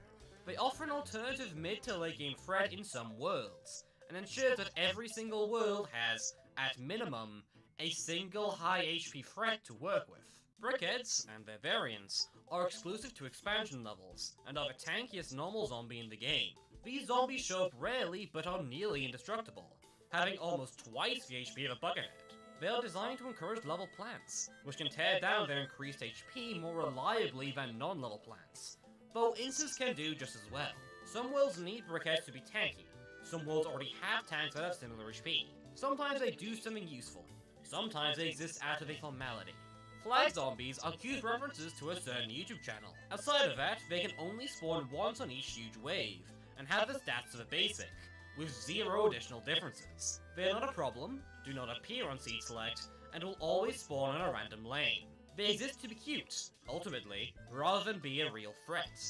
They offer an alternative mid to late game threat in some worlds, and ensure that every single world has, at minimum, a single high HP threat to work with. Brickheads, and their variants, are exclusive to expansion levels, and are the tankiest normal zombie in the game. These zombies show up rarely, but are nearly indestructible, having almost twice the HP of a Buckethead. They are designed to encourage level plants, which can tear down their increased HP more reliably than non-level plants, though instants can do just as well. Some worlds need brickheads to be tanky, some worlds already have tanks that have similar HP. Sometimes they do something useful, sometimes they exist out of a formality. Flag zombies are cute references to a certain YouTube channel. Outside of that, they can only spawn once on each huge wave, and have the stats of a basic, with zero additional differences. They are not a problem, do not appear on seed select, and will always spawn on a random lane. They exist to be cute, ultimately, rather than be a real threat.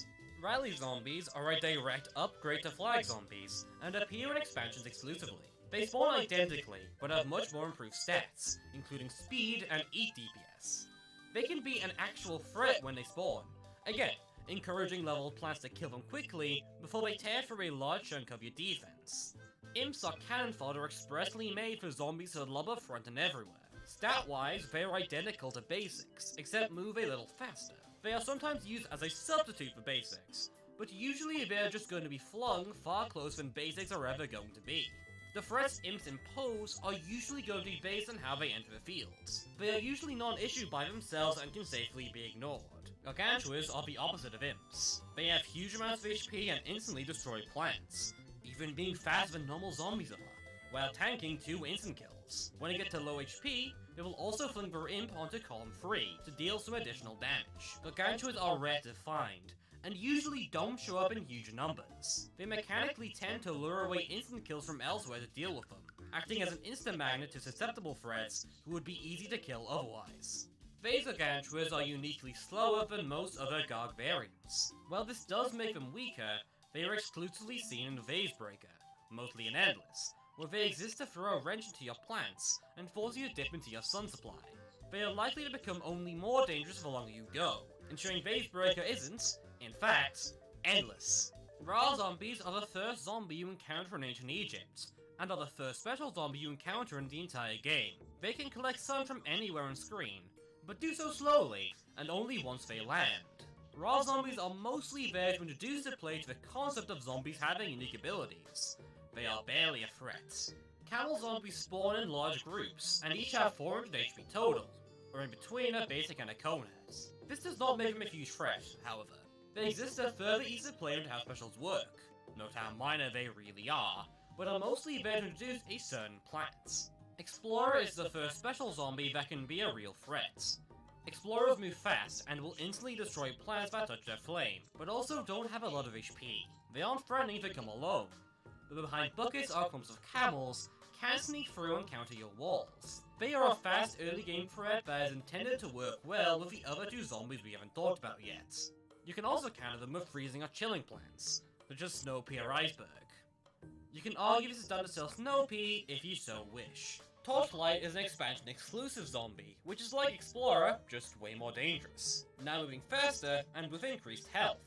Rally zombies are a direct upgrade to flag zombies, and appear in expansions exclusively. They spawn identically, but have much more improved stats, including speed and eat DPS. They can be an actual threat when they spawn, again, encouraging leveled plants to kill them quickly before they tear through a large chunk of your defense. Imps are cannon fodder expressly made for zombies to lob up front and everywhere. Stat-wise, they are identical to basics, except move a little faster. They are sometimes used as a substitute for basics, but usually they are just going to be flung far closer than basics are ever going to be. The threats imps impose are usually going to be based on how they enter the fields. They are usually non-issue by themselves and can safely be ignored. Gargantuas are the opposite of imps. They have huge amounts of HP and instantly destroy plants, even being faster than normal zombies are, while tanking 2 instant kills. When they get to low HP, they will also fling their imp onto column 3 to deal some additional damage. Gargantuas are rare to find, and usually don't show up in huge numbers. They mechanically tend to lure away instant kills from elsewhere to deal with them, acting as an instant magnet to susceptible threats who would be easy to kill otherwise. Phase Gargantuas are uniquely slower than most other Garg variants. While this does make them weaker, they are exclusively seen in Phase Breaker, mostly in Endless, where they exist to throw a wrench into your plants and force you to dip into your sun supply. They are likely to become only more dangerous the longer you go, ensuring Phase Breaker isn't, in fact, endless. Ra zombies are the first zombie you encounter in ancient Egypt, and are the first special zombie you encounter in the entire game. They can collect sun from anywhere on screen, but do so slowly, and only once they land. Ra zombies are mostly there to introduce the play to the concept of zombies having unique abilities. They are barely a threat. Camel zombies spawn in large groups, and each have 400 HP total, or in between a basic and a conehead. This does not make them a huge threat, however. They exist to further ease the play into how specials work. Note how minor they really are, but are mostly there to introduce a certain plant. Explorer is the first special zombie that can be a real threat. Explorers move fast and will instantly destroy plants that touch their flame, but also don't have a lot of HP. They aren't friendly if they come alone, but behind buckets or clumps of camels, can sneak through and counter your walls. They are a fast early game threat that is intended to work well with the other 2 zombies we haven't talked about yet. You can also counter them with freezing or chilling plants, such as Snow Pea or Iceberg. You can argue this is done to sell Snow Pea if you so wish. Torchlight is an expansion exclusive zombie, which is like Explorer, just way more dangerous. Now moving faster and with increased health.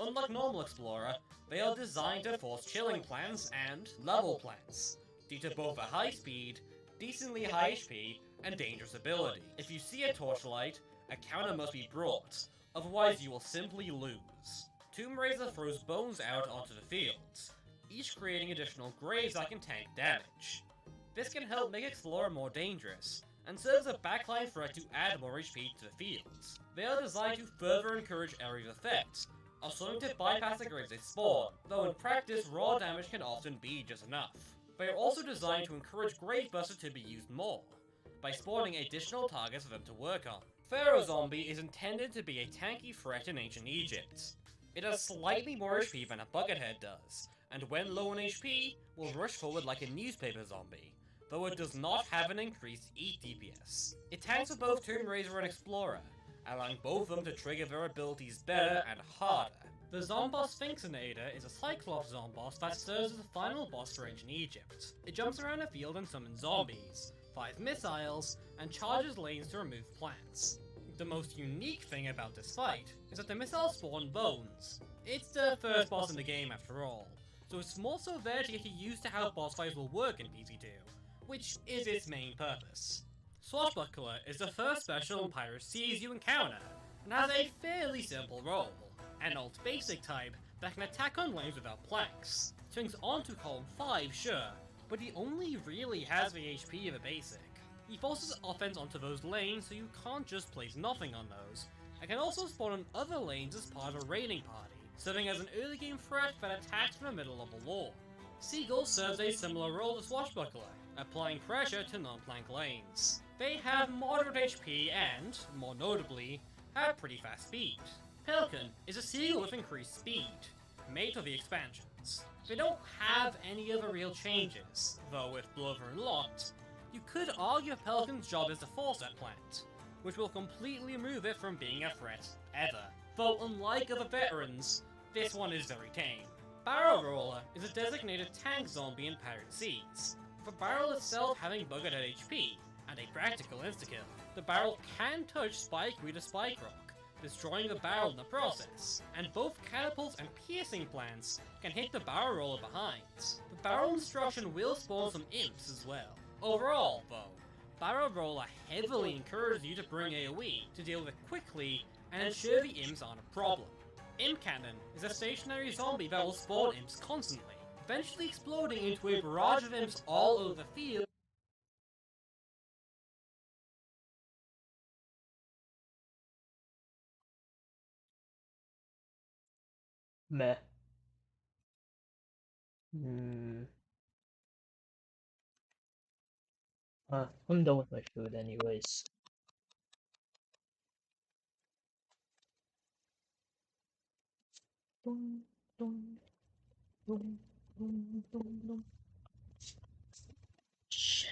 Unlike normal Explorer, they are designed to force chilling plants and level plants, due to both a high speed, decently high HP, and dangerous ability. If you see a Torchlight, a counter must be brought, otherwise you will simply lose. Tomb Raider throws bones out onto the fields, each creating additional graves that can tank damage. This can help make Explorer more dangerous, and serves as a backline threat to add more HP to the fields. They are designed to further encourage area of effect, allowing to bypass the graves they spawn, though in practice raw damage can often be just enough. They are also designed to encourage Gravebuster to be used more, by spawning additional targets for them to work on. Pharaoh Zombie is intended to be a tanky threat in ancient Egypt. It has slightly more HP than a Buckethead does, and when low on HP, will rush forward like a newspaper zombie, though it does not have an increased EAT DPS. It tanks for both Tomb Raider and Explorer, allowing both of them to trigger their abilities better and harder. The Zomboss Sphinxinator is a Cyclops Zomboss that serves as the final boss for ancient Egypt. It jumps around a field and summons zombies, fires missiles, and charges lanes to remove plants. The most unique thing about this fight is that the missiles spawn bones. It's the first boss in the game after all, so it's more so there to get you used to how boss fights will work in PC2, which is its main purpose. Swashbuckler is the first special Pirate Seas you encounter, and has a fairly simple role. An alt basic type that can attack on lanes without planks. Swings onto column 5, sure, but he only really has the HP of a basic. He forces offense onto those lanes so you can't just place nothing on those, and can also spawn on other lanes as part of a raiding party, serving as an early game threat that attacks from the middle of a wall. Seagull serves a similar role to Swashbuckler, applying pressure to non-plank lanes. They have moderate HP and, more notably, have pretty fast speed. Pelican is a seagull with increased speed, made for the expansions. They don't have any other real changes, though with Blover unlocked, you could argue Pelican's job is to force that plant, which will completely remove it from being a threat ever. Though unlike other veterans, this one is very tame. Barrel Roller is a designated tank zombie in Pirate Seas, with the barrel itself having buckethead HP, and a practical insta-kill. The barrel can touch Spikeweed or Spike Rock, destroying the barrel in the process, and both catapults and piercing plants can hit the barrel roller behind. The barrel destruction will spawn some imps as well. Overall, though, Barrel Roller heavily encourages you to bring AoE to deal with it quickly and ensure the imps aren't a problem. Imp Cannon is a stationary zombie that will spawn imps constantly, eventually exploding into a barrage of imps all over the field. Meh. I'm done with my food anyways. Dun, dun, dun, dun, dun, dun. Shit.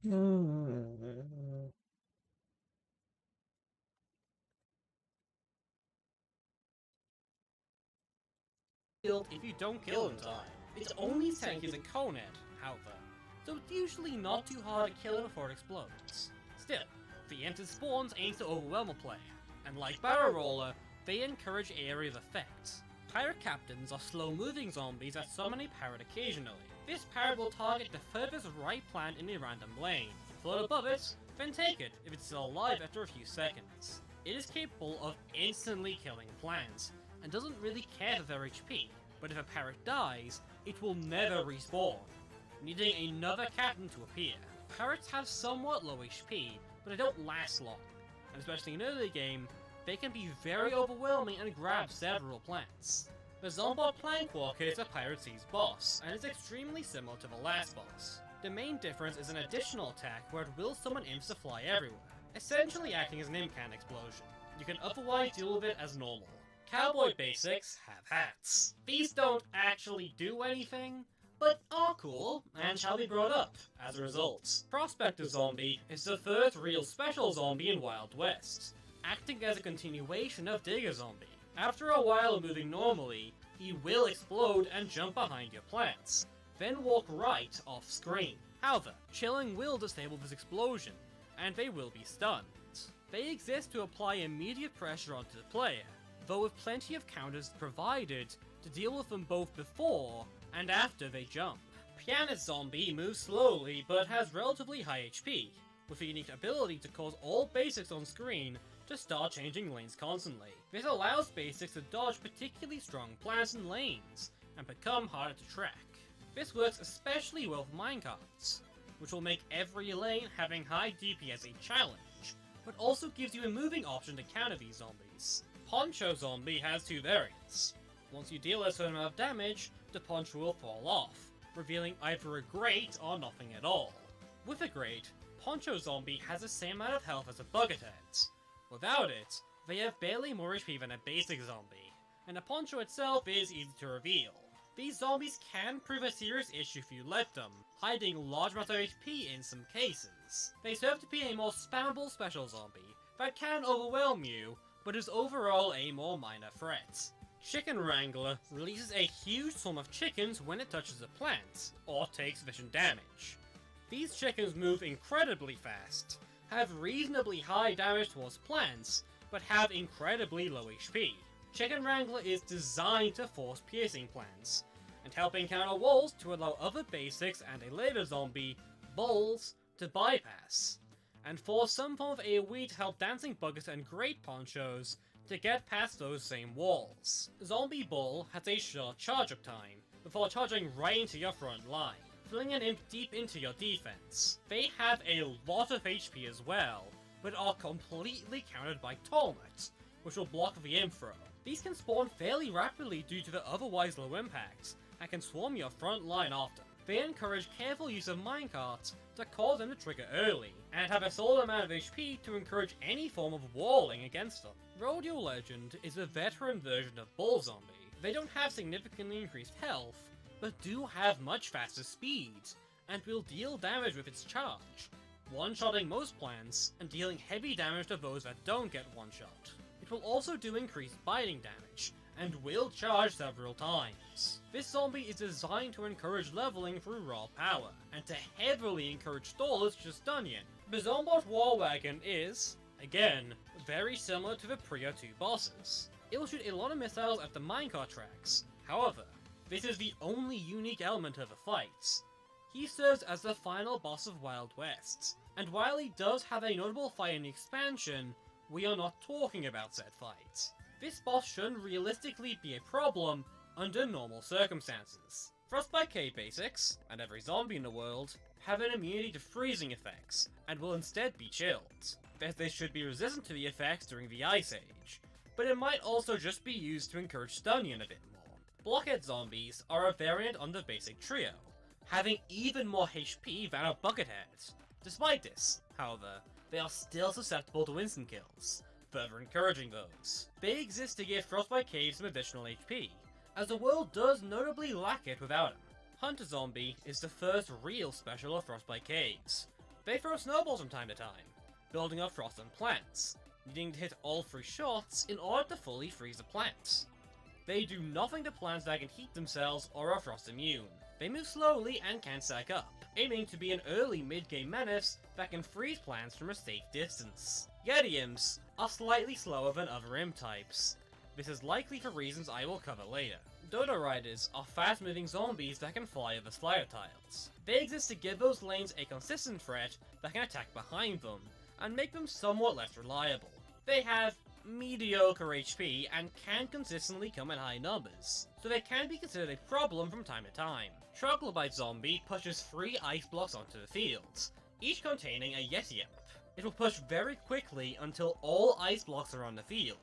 If you don't kill in time. Its only tank is a Conehead, however, so it's usually not too hard to kill it before it explodes. Still, the entered spawns aims to overwhelm a player, and like Barrel Roller, they encourage area of effect. Pirate captains are slow-moving zombies that summon a parrot occasionally. This parrot will target the furthest right plant in a random lane, float above it, then take it if it's still alive after a few seconds. It is capable of instantly killing plants, and doesn't really care for their HP, but if a parrot dies, it will never respawn, needing another captain to appear. Parrots have somewhat low HP, but they don't last long, and especially in early game, they can be very overwhelming and grab several plants. The Zombot Plankwalker is a Pirate Sea's boss, and is extremely similar to the last boss. The main difference is an additional attack where it will summon imps to fly everywhere, essentially acting as an imp can explosion. You can otherwise deal with it as normal. Cowboy basics have hats. These don't actually do anything, but are cool, and shall be brought up as a result. Prospector Zombie is the first real special zombie in Wild West, acting as a continuation of Digger Zombie. After a while of moving normally, he will explode and jump behind your plants, then walk right off screen. However, chilling will disable this explosion, and they will be stunned. They exist to apply immediate pressure onto the player, though with plenty of counters provided to deal with them both before and after they jump. Pianist Zombie moves slowly but has relatively high HP, with a unique ability to cause all basics on screen to start changing lanes constantly. This allows basics to dodge particularly strong plants and lanes, and become harder to track. This works especially well with minecarts, which will make every lane having high DPS a challenge, but also gives you a moving option to counter these zombies. Poncho Zombie has two variants. Once you deal a certain amount of damage, the poncho will fall off, revealing either a great or nothing at all. With a great, Poncho Zombie has the same amount of health as a Buckethead. Without it, they have barely more HP than a basic zombie, and the poncho itself is easy to reveal. These zombies can prove a serious issue if you let them, hiding large amounts of HP in some cases. They serve to be a more spammable special zombie that can overwhelm you, but is overall a more minor threat. Chicken Wrangler releases a huge swarm of chickens when it touches a plant, or takes sufficient damage. These chickens move incredibly fast, have reasonably high damage towards plants, but have incredibly low HP. Chicken Wrangler is designed to force piercing plants, and help encounter walls to allow other basics and a later zombie, Bulls, to bypass, and force some form of AoE to help dancing buckets and great ponchos to get past those same walls. Zombie Bull has a short charge-up time, before charging right into your front line, filling an imp deep into your defense. They have a lot of HP as well, but are completely countered by Torment, which will block the imp throw. These can spawn fairly rapidly due to their otherwise low impact, and can swarm your front line often. They encourage careful use of minecarts to cause them to trigger early, and have a solid amount of HP to encourage any form of walling against them. Rodeo Legend is a veteran version of Bull Zombie. They don't have significantly increased health, but do have much faster speed, and will deal damage with its charge, one-shotting most plants, and dealing heavy damage to those that don't get one-shot. It will also do increased biting damage, and will charge several times. This zombie is designed to encourage leveling through raw power, and to heavily encourage stallers to stun you. The Zombot War Wagon is, again, very similar to the Prio 2 bosses. It will shoot a lot of missiles at the minecart tracks. However, this is the only unique element of the fights. He serves as the final boss of Wild West, and while he does have a notable fight in the expansion, we are not talking about said fight. This boss shouldn't realistically be a problem under normal circumstances. Frostbite Cave basics, and every zombie in the world, have an immunity to freezing effects, and will instead be chilled. They should be resistant to the effects during the Ice Age, but it might also just be used to encourage stunning a bit more. Blockhead zombies are a variant on the basic trio, having even more HP than a Buckethead. Despite this, however, they are still susceptible to instant kills, further encouraging those. They exist to give Frostbite Cave some additional HP, as the world does notably lack it without him. Hunter Zombie is the first real special of Frostbite Caves, They throw snowballs from time to time, building up frost on plants, needing to hit all 3 shots in order to fully freeze the plant. They do nothing to plants that can heat themselves or are frost immune. They move slowly and can stack up, aiming to be an early mid-game menace that can freeze plants from a safe distance. Yeti Imps are slightly slower than other imp types. This is likely for reasons I will cover later. Dodo Riders are fast-moving zombies that can fly over slider tiles. They exist to give those lanes a consistent threat that can attack behind them, and make them somewhat less reliable. They have mediocre HP and can consistently come in high numbers, so they can be considered a problem from time to time. Troglobite Zombie pushes 3 ice blocks onto the field, each containing a Yeti Imp. It will push very quickly until all ice blocks are on the field,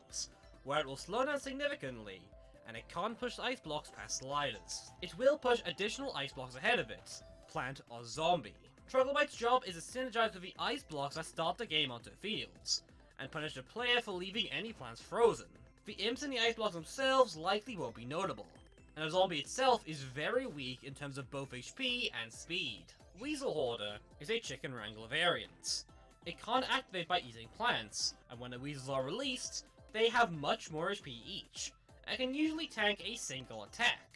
where it will slow down significantly, and it can't push ice blocks past sliders. It will push additional ice blocks ahead of it, plant or zombie. Troglobite's job is to synergize with the ice blocks that start the game onto the fields, and punish the player for leaving any plants frozen. The imps in the ice blocks themselves likely won't be notable, and the zombie itself is very weak in terms of both HP and speed. Weasel Hoarder is a Chicken Wrangler variant. It can't activate by eating plants, and when the weasels are released, they have much more HP each, and can usually tank a single attack,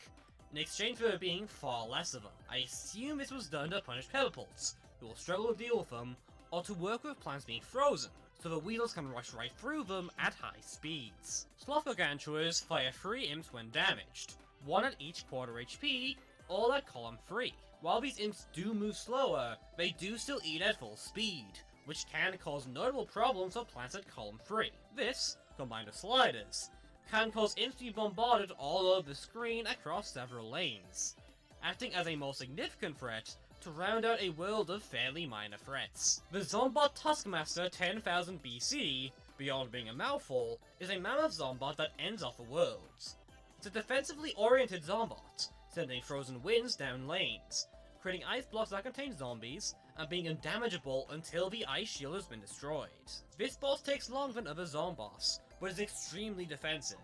in exchange for there being far less of them. I assume this was done to punish Pebblepults, who will struggle to deal with them, or to work with plants being frozen, so the weasels can rush right through them at high speeds. Sloth Gargantuars fire 3 imps when damaged, 1 at each quarter HP, all at column 3. While these imps do move slower, they do still eat at full speed, which can cause notable problems for plants at column 3. This, combined with sliders, can cause imps to be bombarded all over the screen across several lanes, acting as a more significant threat to round out a world of fairly minor threats. The Zombot Tuskmaster 10,000 BC, beyond being a mouthful, is a mammoth zombot that ends off the world. It's a defensively oriented zombot, sending frozen winds down lanes, creating ice blocks that contain zombies, and being undamageable until the ice shield has been destroyed. This boss takes longer than other zombots, but is extremely defensive,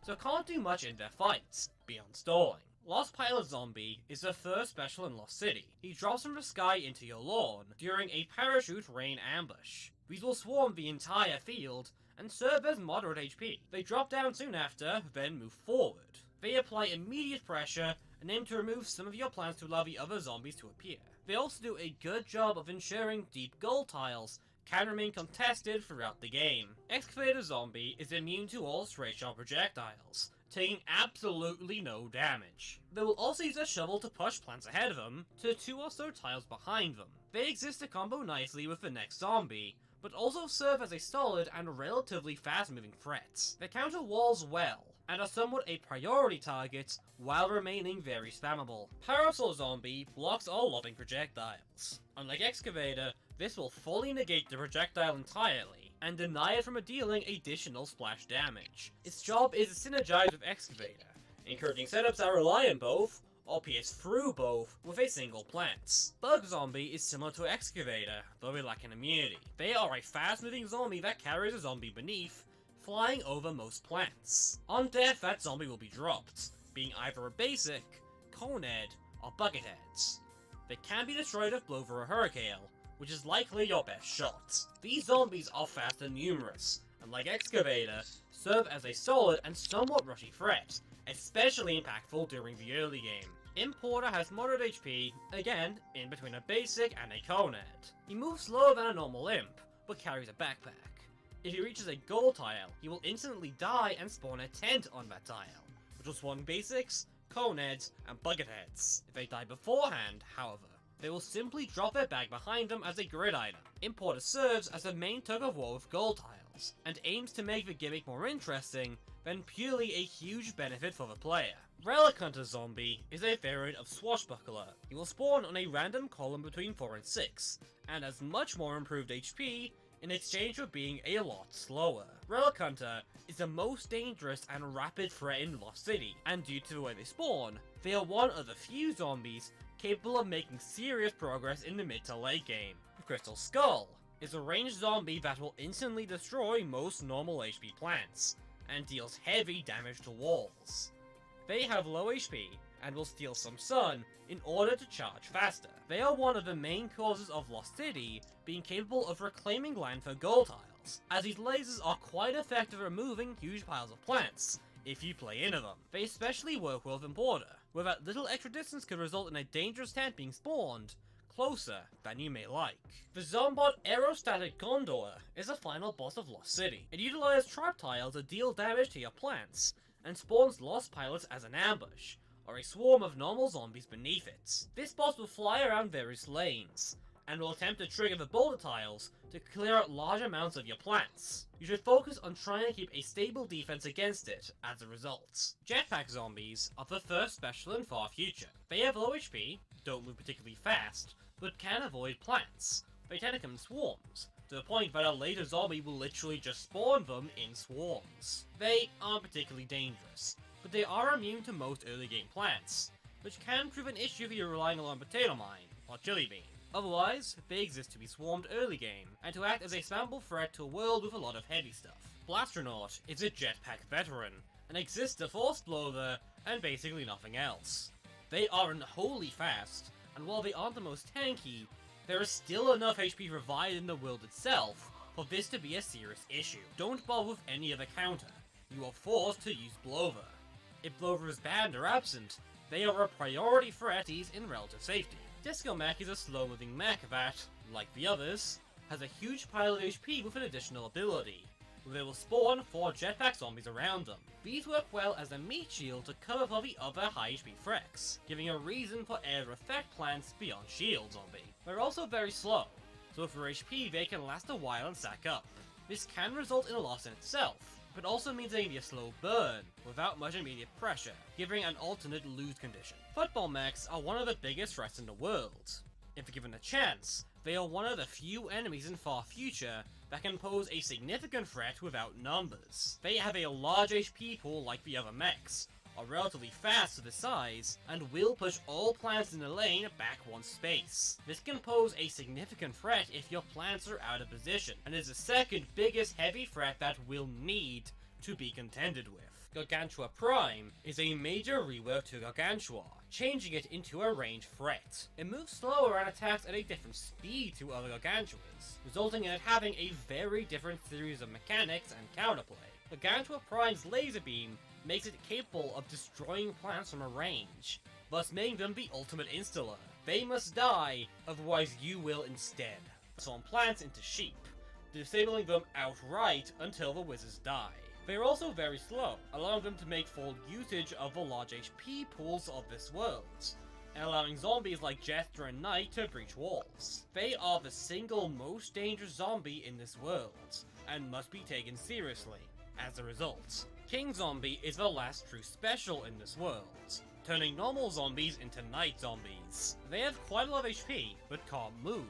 so can't do much in their fights, beyond stalling. Lost Pilot Zombie is the first special in Lost City. He drops from the sky into your lawn during a parachute rain ambush. These will swarm the entire field and serve as moderate HP. They drop down soon after, then move forward. They apply immediate pressure and aim to remove some of your plants to allow the other zombies to appear. They also do a good job of ensuring deep gold tiles can remain contested throughout the game. Excavator Zombie is immune to all straight shot projectiles, taking absolutely no damage. They will also use a shovel to push plants ahead of them to 2 or so tiles behind them. They exist to combo nicely with the next zombie, but also serve as a solid and relatively fast moving threat. They counter walls well, and are somewhat a priority target while remaining very spammable. Parasol Zombie blocks all lobbing projectiles. Unlike Excavator, this will fully negate the projectile entirely, and deny it from dealing additional splash damage. Its job is to synergize with Excavator, encouraging setups that rely on both, or pierce through both, with a single plant. Bug Zombie is similar to Excavator, though they lack an immunity. They are a fast-moving zombie that carries a zombie beneath, flying over most plants. On death, that zombie will be dropped, being either a basic, Coned, or Bucketheads. They can be destroyed if blown through a hurricane, which is likely your best shot. These zombies are fast and numerous, and like Excavator, serve as a solid and somewhat rushy threat, especially impactful during the early game. Importer has moderate HP, again, in between a basic and a Coned. He moves slower than a normal imp, but carries a backpack. If he reaches a gold tile, he will instantly die and spawn a tent on that tile, which will spawn basics, Coneds, and Bucketheads. If they die beforehand, however, they will simply drop their bag behind them as a grid item. Importer serves as the main tug-of-war with gold tiles, and aims to make the gimmick more interesting than purely a huge benefit for the player. Relic Hunter Zombie is a variant of Swashbuckler. He will spawn on a random column between 4 and 6, and has much more improved HP in exchange for being a lot slower. Relic Hunter is the most dangerous and rapid threat in Lost City, and due to the way they spawn, they are one of the few zombies capable of making serious progress in the mid to late game. Crystal Skull is a ranged zombie that will instantly destroy most normal HP plants, and deals heavy damage to walls. They have low HP, and will steal some sun in order to charge faster. They are one of the main causes of Lost City being capable of reclaiming land for gold tiles, as these lasers are quite effective at removing huge piles of plants if you play into them. They especially work well in border, where that little extra distance could result in a dangerous tent being spawned closer than you may like. The Zombot Aerostatic Condor is the final boss of Lost City. It utilizes trap tiles to deal damage to your plants, and spawns Lost Pilots as an ambush, or a swarm of normal zombies beneath it. This boss will fly around various lanes, and will attempt to trigger the boulder tiles to clear out large amounts of your plants. You should focus on trying to keep a stable defense against it as a result. Jetpack zombies are the first special in Far Future. They have low HP, don't move particularly fast, but can avoid plants. They tend to come in swarms, to the point that a later zombie will literally just spawn them in swarms. They aren't particularly dangerous, but they are immune to most early game plants, which can prove an issue if you're relying on Potato Mine or Chili Bean. Otherwise, they exist to be swarmed early game, and to act as a spammable threat to a world with a lot of heavy stuff. Blastronaut is a jetpack veteran, and exists to force blow and basically nothing else. They are unholy fast, and while they aren't the most tanky, there is still enough HP provided in the world itself for this to be a serious issue. Don't bother with any other counter. You are forced to use Blover. If Blover is banned or absent, they are a priority threat in relative safety. Disco Mech is a slow-moving mech that, like the others, has a huge pile of HP with an additional ability, where they will spawn 4 jetpack zombies around them. These work well as a meat shield to cover for the other high HP threats, giving a reason for air to affect plants beyond shield zombie. They're also very slow, so for HP they can last a while and stack up. This can result in a loss in itself, but also means they can be a slow burn, without much immediate pressure, giving an alternate lose condition. Football mechs are one of the biggest threats in the world. If given a chance, they are one of the few enemies in Far Future that can pose a significant threat without numbers. They have a large HP pool like the other mechs, are relatively fast for the size, and will push all plants in the lane back one space. This can pose a significant threat if your plants are out of position, and is the second biggest heavy threat that will need to be contended with. Gargantua Prime is a major rework to Gargantua, changing it into a ranged threat. It moves slower and attacks at a different speed to other Gargantuas, resulting in it having a very different series of mechanics and counterplay. Gargantua Prime's laser beam makes it capable of destroying plants from a range, thus making them the ultimate installer. They must die, otherwise you will instead. Transform plants into sheep, disabling them outright until the wizards die. They are also very slow, allowing them to make full usage of the large HP pools of this world, and allowing zombies like Jester and Knight to breach walls. They are the single most dangerous zombie in this world, and must be taken seriously as a result. King Zombie is the last true special in this world, turning normal zombies into night zombies. They have quite a lot of HP, but can't move,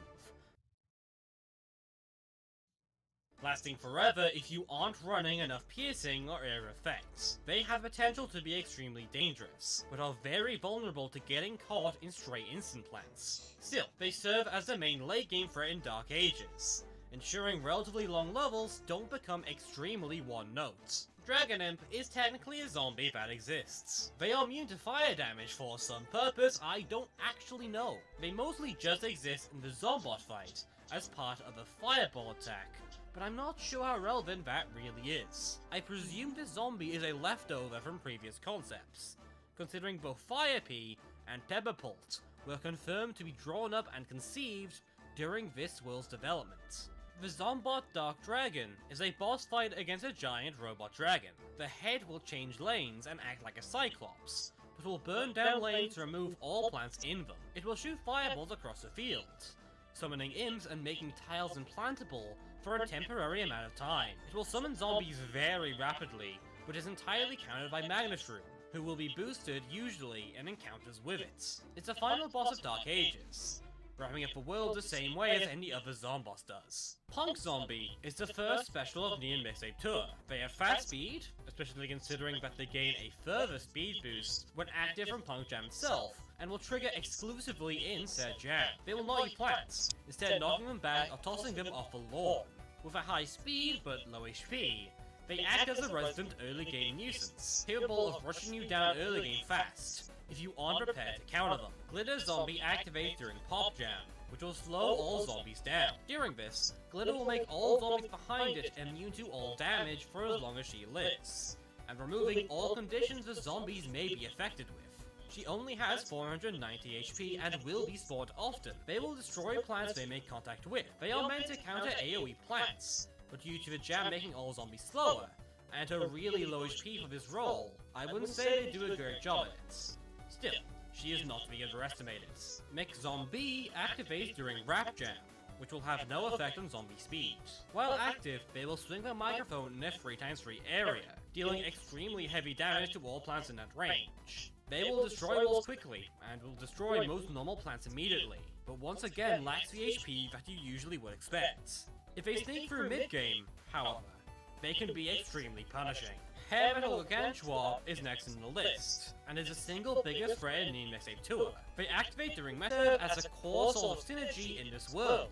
lasting forever if you aren't running enough piercing or air effects. They have potential to be extremely dangerous, but are very vulnerable to getting caught in stray instant plants. Still, they serve as the main late game threat in Dark Ages, ensuring relatively long levels don't become extremely one-note. Dragon Imp is technically a zombie that exists. They are immune to fire damage for some purpose I don't actually know. They mostly just exist in the Zombot fight, as part of a fireball attack, but I'm not sure how relevant that really is. I presume this zombie is a leftover from previous concepts, considering both Fire Pea and Pebberpult were confirmed to be drawn up and conceived during this world's development. The Zombot Dark Dragon is a boss fight against a giant robot dragon. The head will change lanes and act like a cyclops, but will burn down lanes to remove all plants in them. It will shoot fireballs across the field, summoning imps and making tiles implantable for a temporary amount of time. It will summon zombies very rapidly, but is entirely countered by Magnusroom, who will be boosted usually in encounters with it. It's the final boss of Dark Ages, wrapping up the world the same way as any other Zomboss does. Punk Zombie is the first special of Neon Mixtape Tour. They have fast speed, especially considering that they gain a further speed boost when active from Punk Jam itself, and will trigger exclusively in said jam. They will not eat plants, instead knocking them back or tossing them off the lawn. With a high speed but low HP, they act as a resident early game nuisance, capable of rushing you down early game fast, if you aren't prepared to counter them. Glitter Zombie activates during Pop Jam, which will slow all zombies down. During this, Glitter will make all zombies behind it immune to all damage for as long as she lives, and removing all conditions the zombies may be affected with. She only has 490 HP and will be spawned often. They will destroy plants they make contact with. They are meant to counter AoE plants, but due to the jam making all zombies slower, and her really low HP for this role, I wouldn't say they do a great job at it. Still, she is not to be underestimated. Mech Zombie activates during Rap Jam, which will have no effect on zombie speed. While active, they will swing the microphone in a 3x3 area, dealing extremely heavy damage to all plants in that range. They will destroy walls quickly, and will destroy most normal plants immediately, but once again lacks the HP that you usually would expect. If they sneak through mid-game, however, they can be extremely punishing. Hair Metal Gargantua is next in the list, and is the single biggest threat in the Mixtape Tour. They activate during Meta as a core sort of synergy in this world,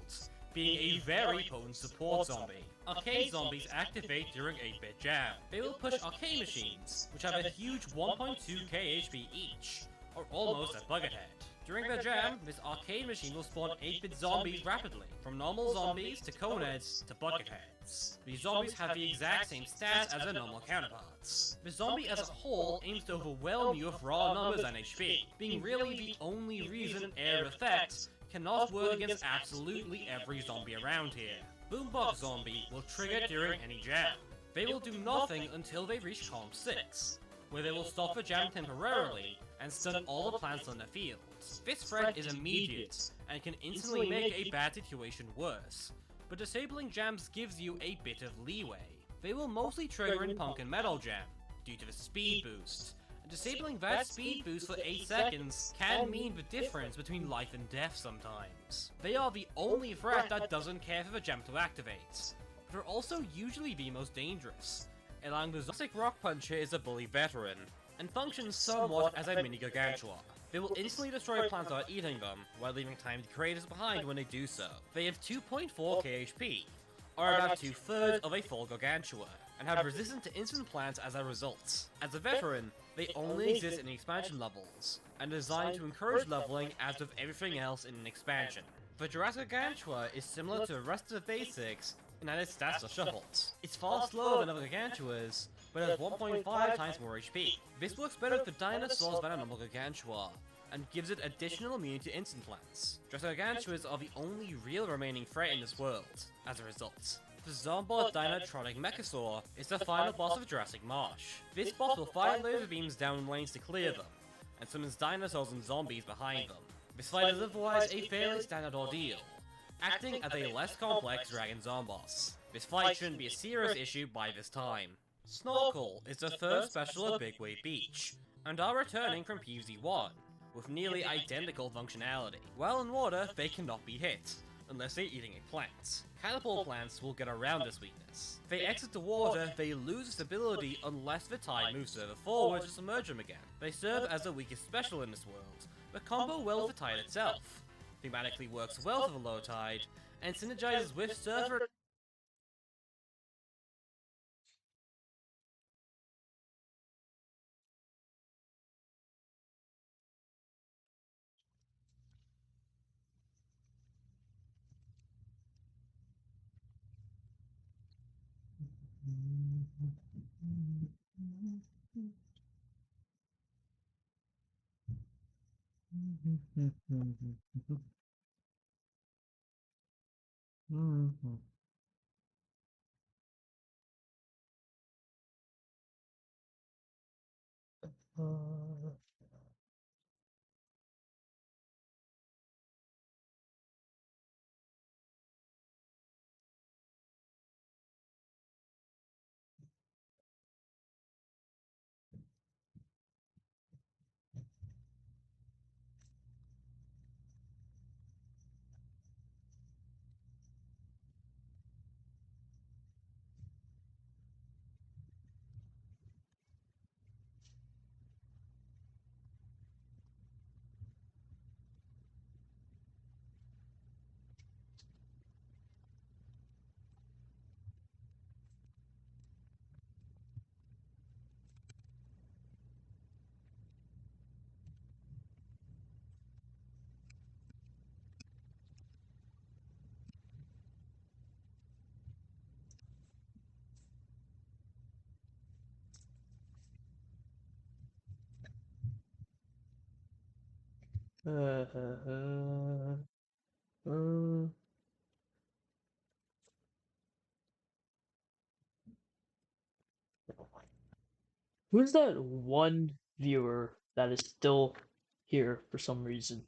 being a very potent support zombie. Arcade zombies activate during 8-bit jam. They will push arcade machines, which have a huge 1.2k HP each, or almost at Buckethead. During the jam, this arcade machine will spawn 8-bit zombies rapidly, from normal zombies to coneheads to bucketheads. These zombies have the exact same stats as their normal counterparts. The zombie as a whole aims to overwhelm you with raw numbers and HP, being really the only reason air effects cannot work against absolutely every zombie around here. Boombox Zombie will trigger during any jam. They will do nothing until they reach column 6, where they will stop the jam temporarily and stun all the plants on the field. This threat is immediate, and can instantly make a bad situation worse, but disabling jams gives you a bit of leeway. They will mostly trigger in Punk and Metal Jam, due to the speed boost, and disabling that speed boost for 8 seconds can mean the difference between life and death sometimes. They are the only threat that doesn't care for the jam to activate, but are also usually the most dangerous. Allowing the Classic Rock Puncher is a bully veteran, and functions somewhat as a mini Gargantua. They will instantly destroy plants without eating them, while leaving tiny creators behind when they do so. They have 2.4k HP, or about 2/3 of a full Gargantua, and have resistance to instant plants as a result. As a veteran, they only exist in the expansion levels, and designed to encourage leveling as with everything else in an expansion. The Jurassic Gargantua is similar to the rest of the basics in that its stats are shuffled. It's far slower than other Gargantuas, but has 1.5 times more HP. This works better for dinosaurs than a normal Gargantua, and gives it additional immunity to instant plants. Jurassic Gargantuas are the only real remaining threat in this world, as a result. The Zombot Dinotronic Mechasaur is the final boss of Jurassic Marsh. This boss will fire laser beams down lanes to clear them, and summons dinosaurs and zombies behind them. This fight is otherwise a fairly standard ordeal, acting as a less complex Dragon Zomboss. This fight shouldn't be a serious issue by this time. Snorkel is the third special at Big Wave Beach, and are returning from PvZ1, with nearly identical functionality. While in water, they cannot be hit, unless they're eating a plant. Catapult plants will get around this weakness. If they exit the water, they lose stability unless the tide moves further forward to submerge them again. They serve as the weakest special in this world, but combo well with the tide itself. Thematically works well for the low tide, and synergizes with Surfer. Uh, who's that one viewer that is still here for some reason?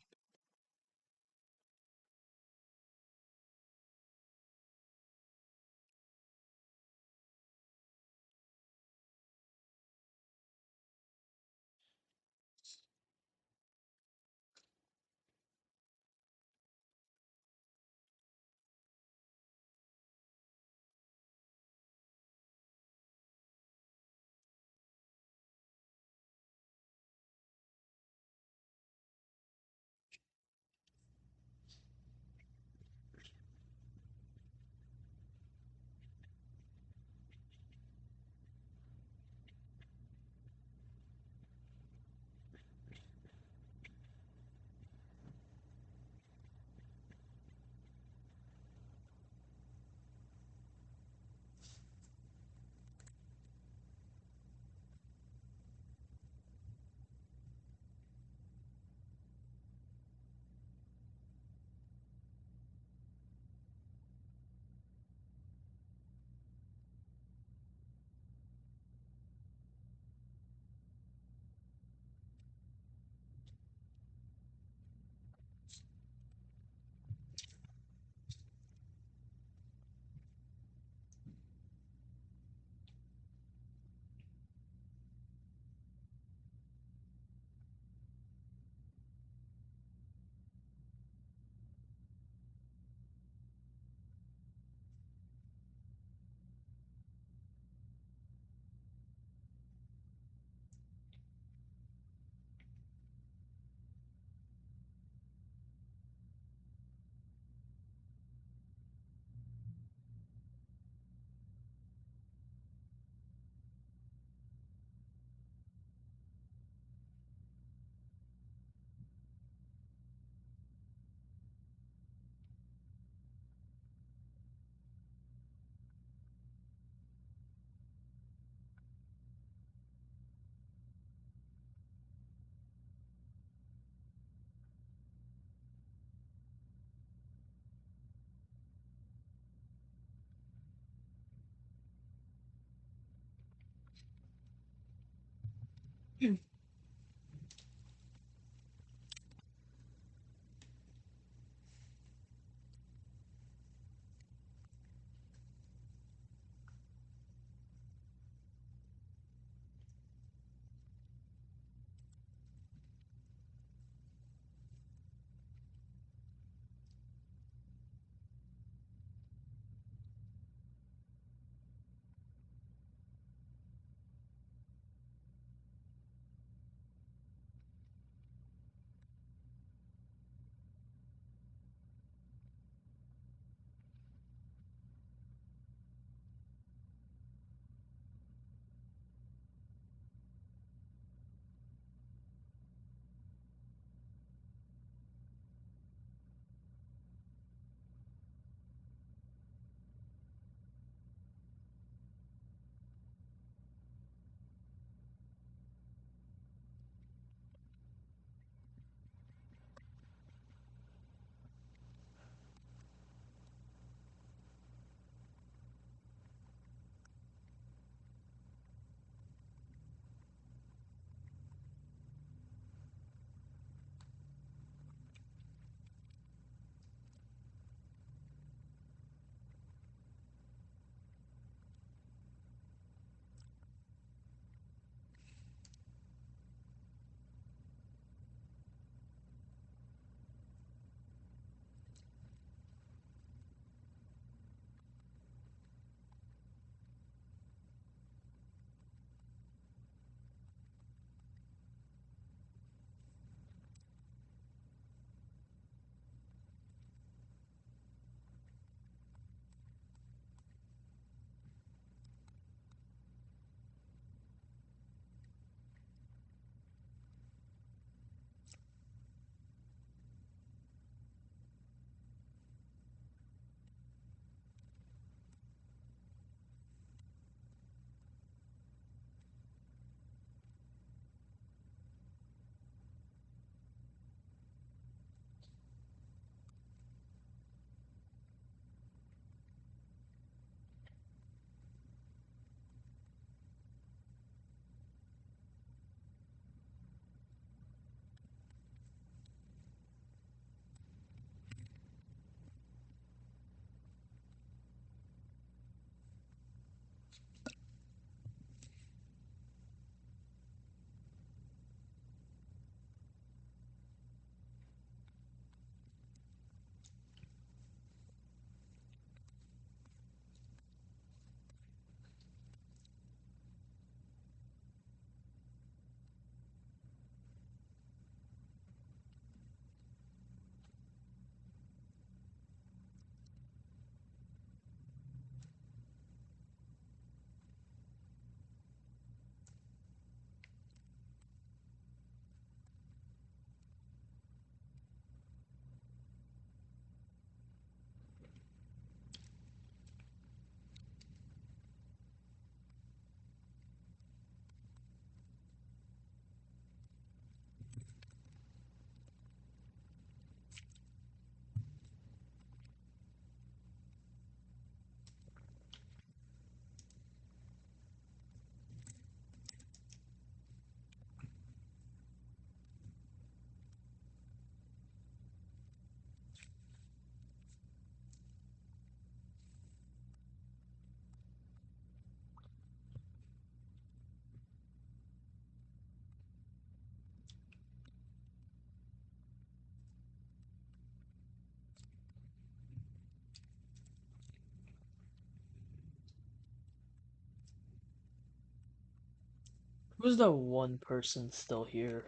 Who's the one person still here?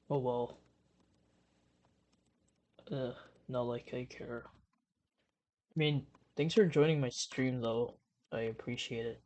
Oh well. Not like I care. I mean, thanks for joining my stream though. I appreciate it.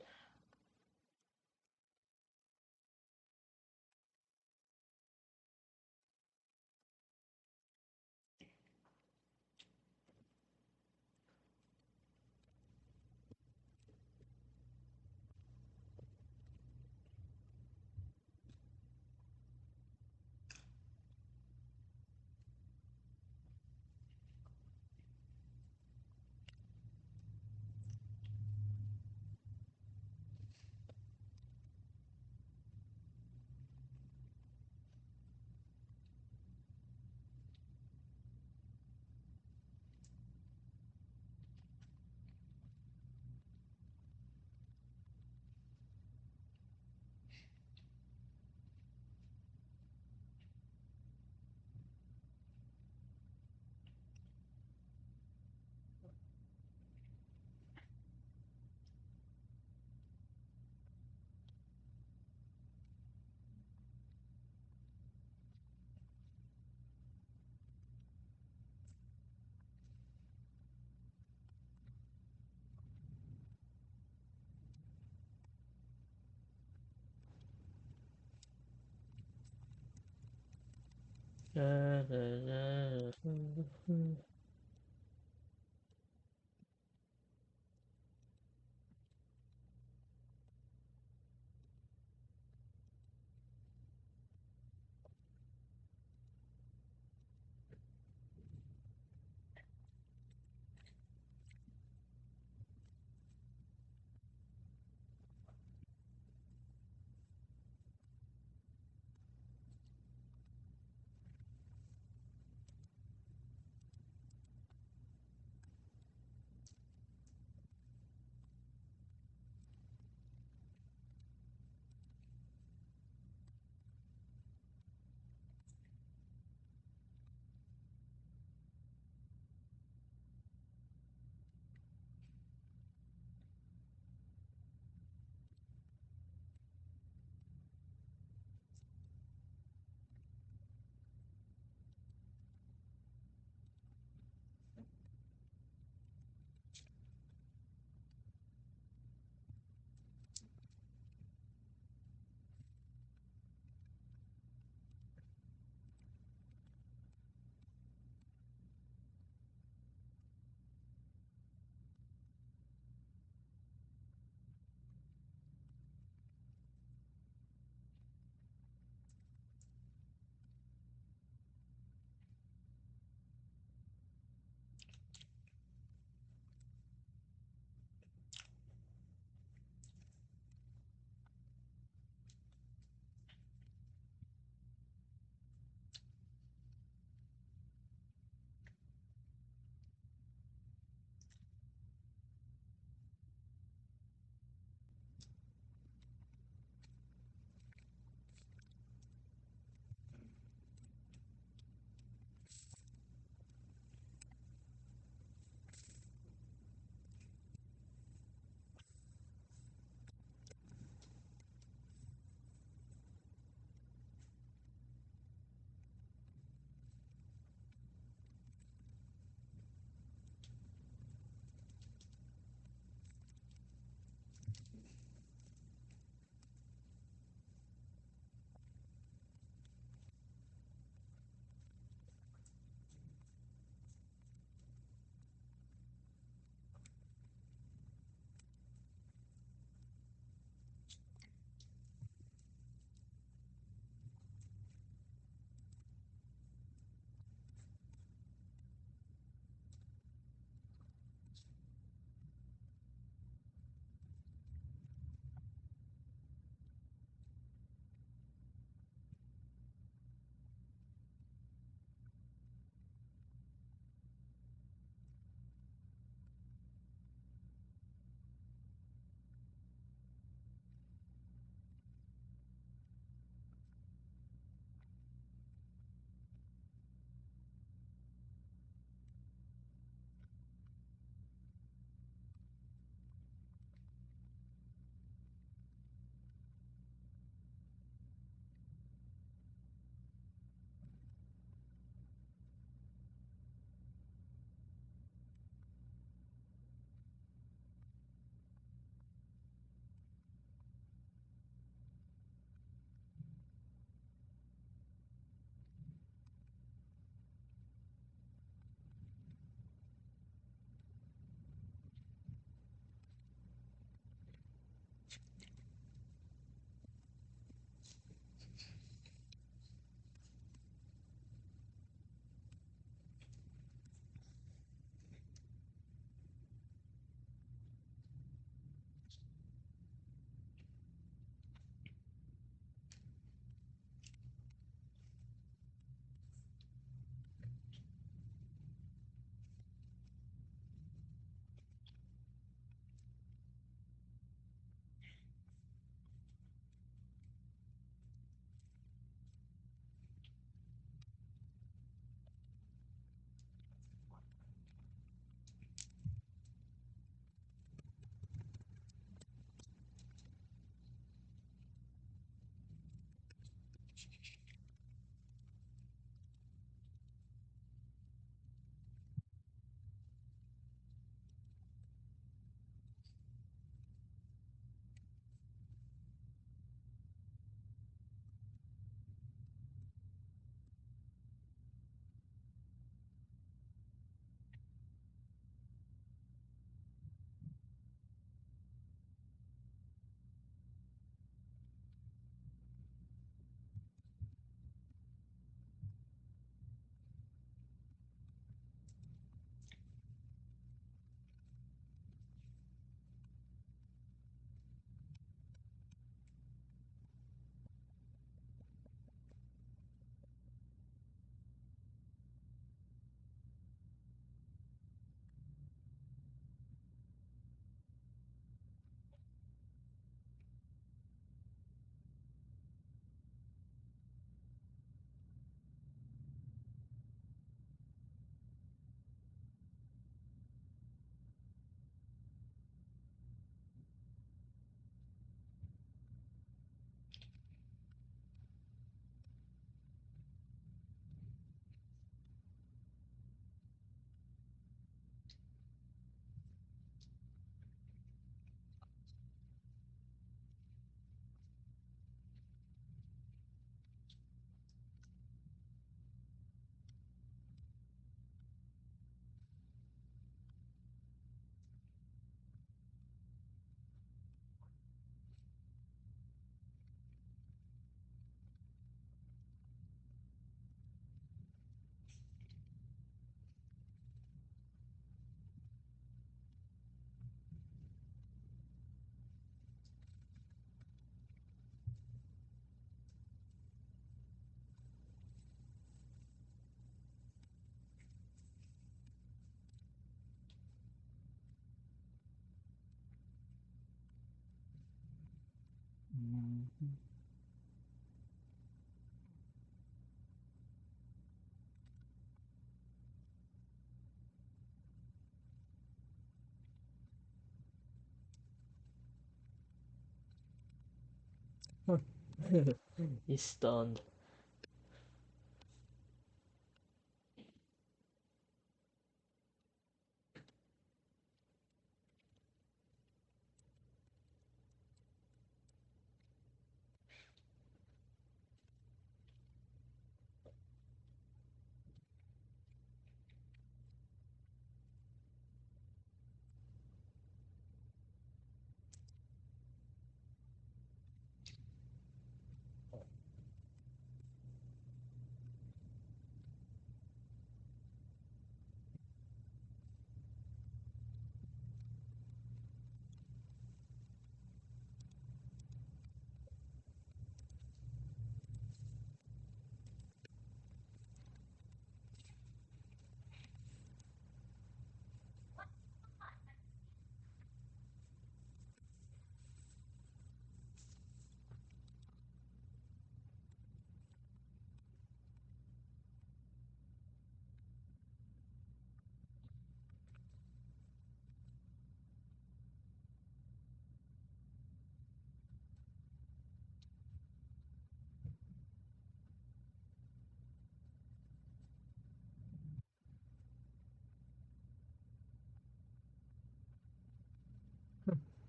He's stunned.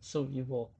So evil.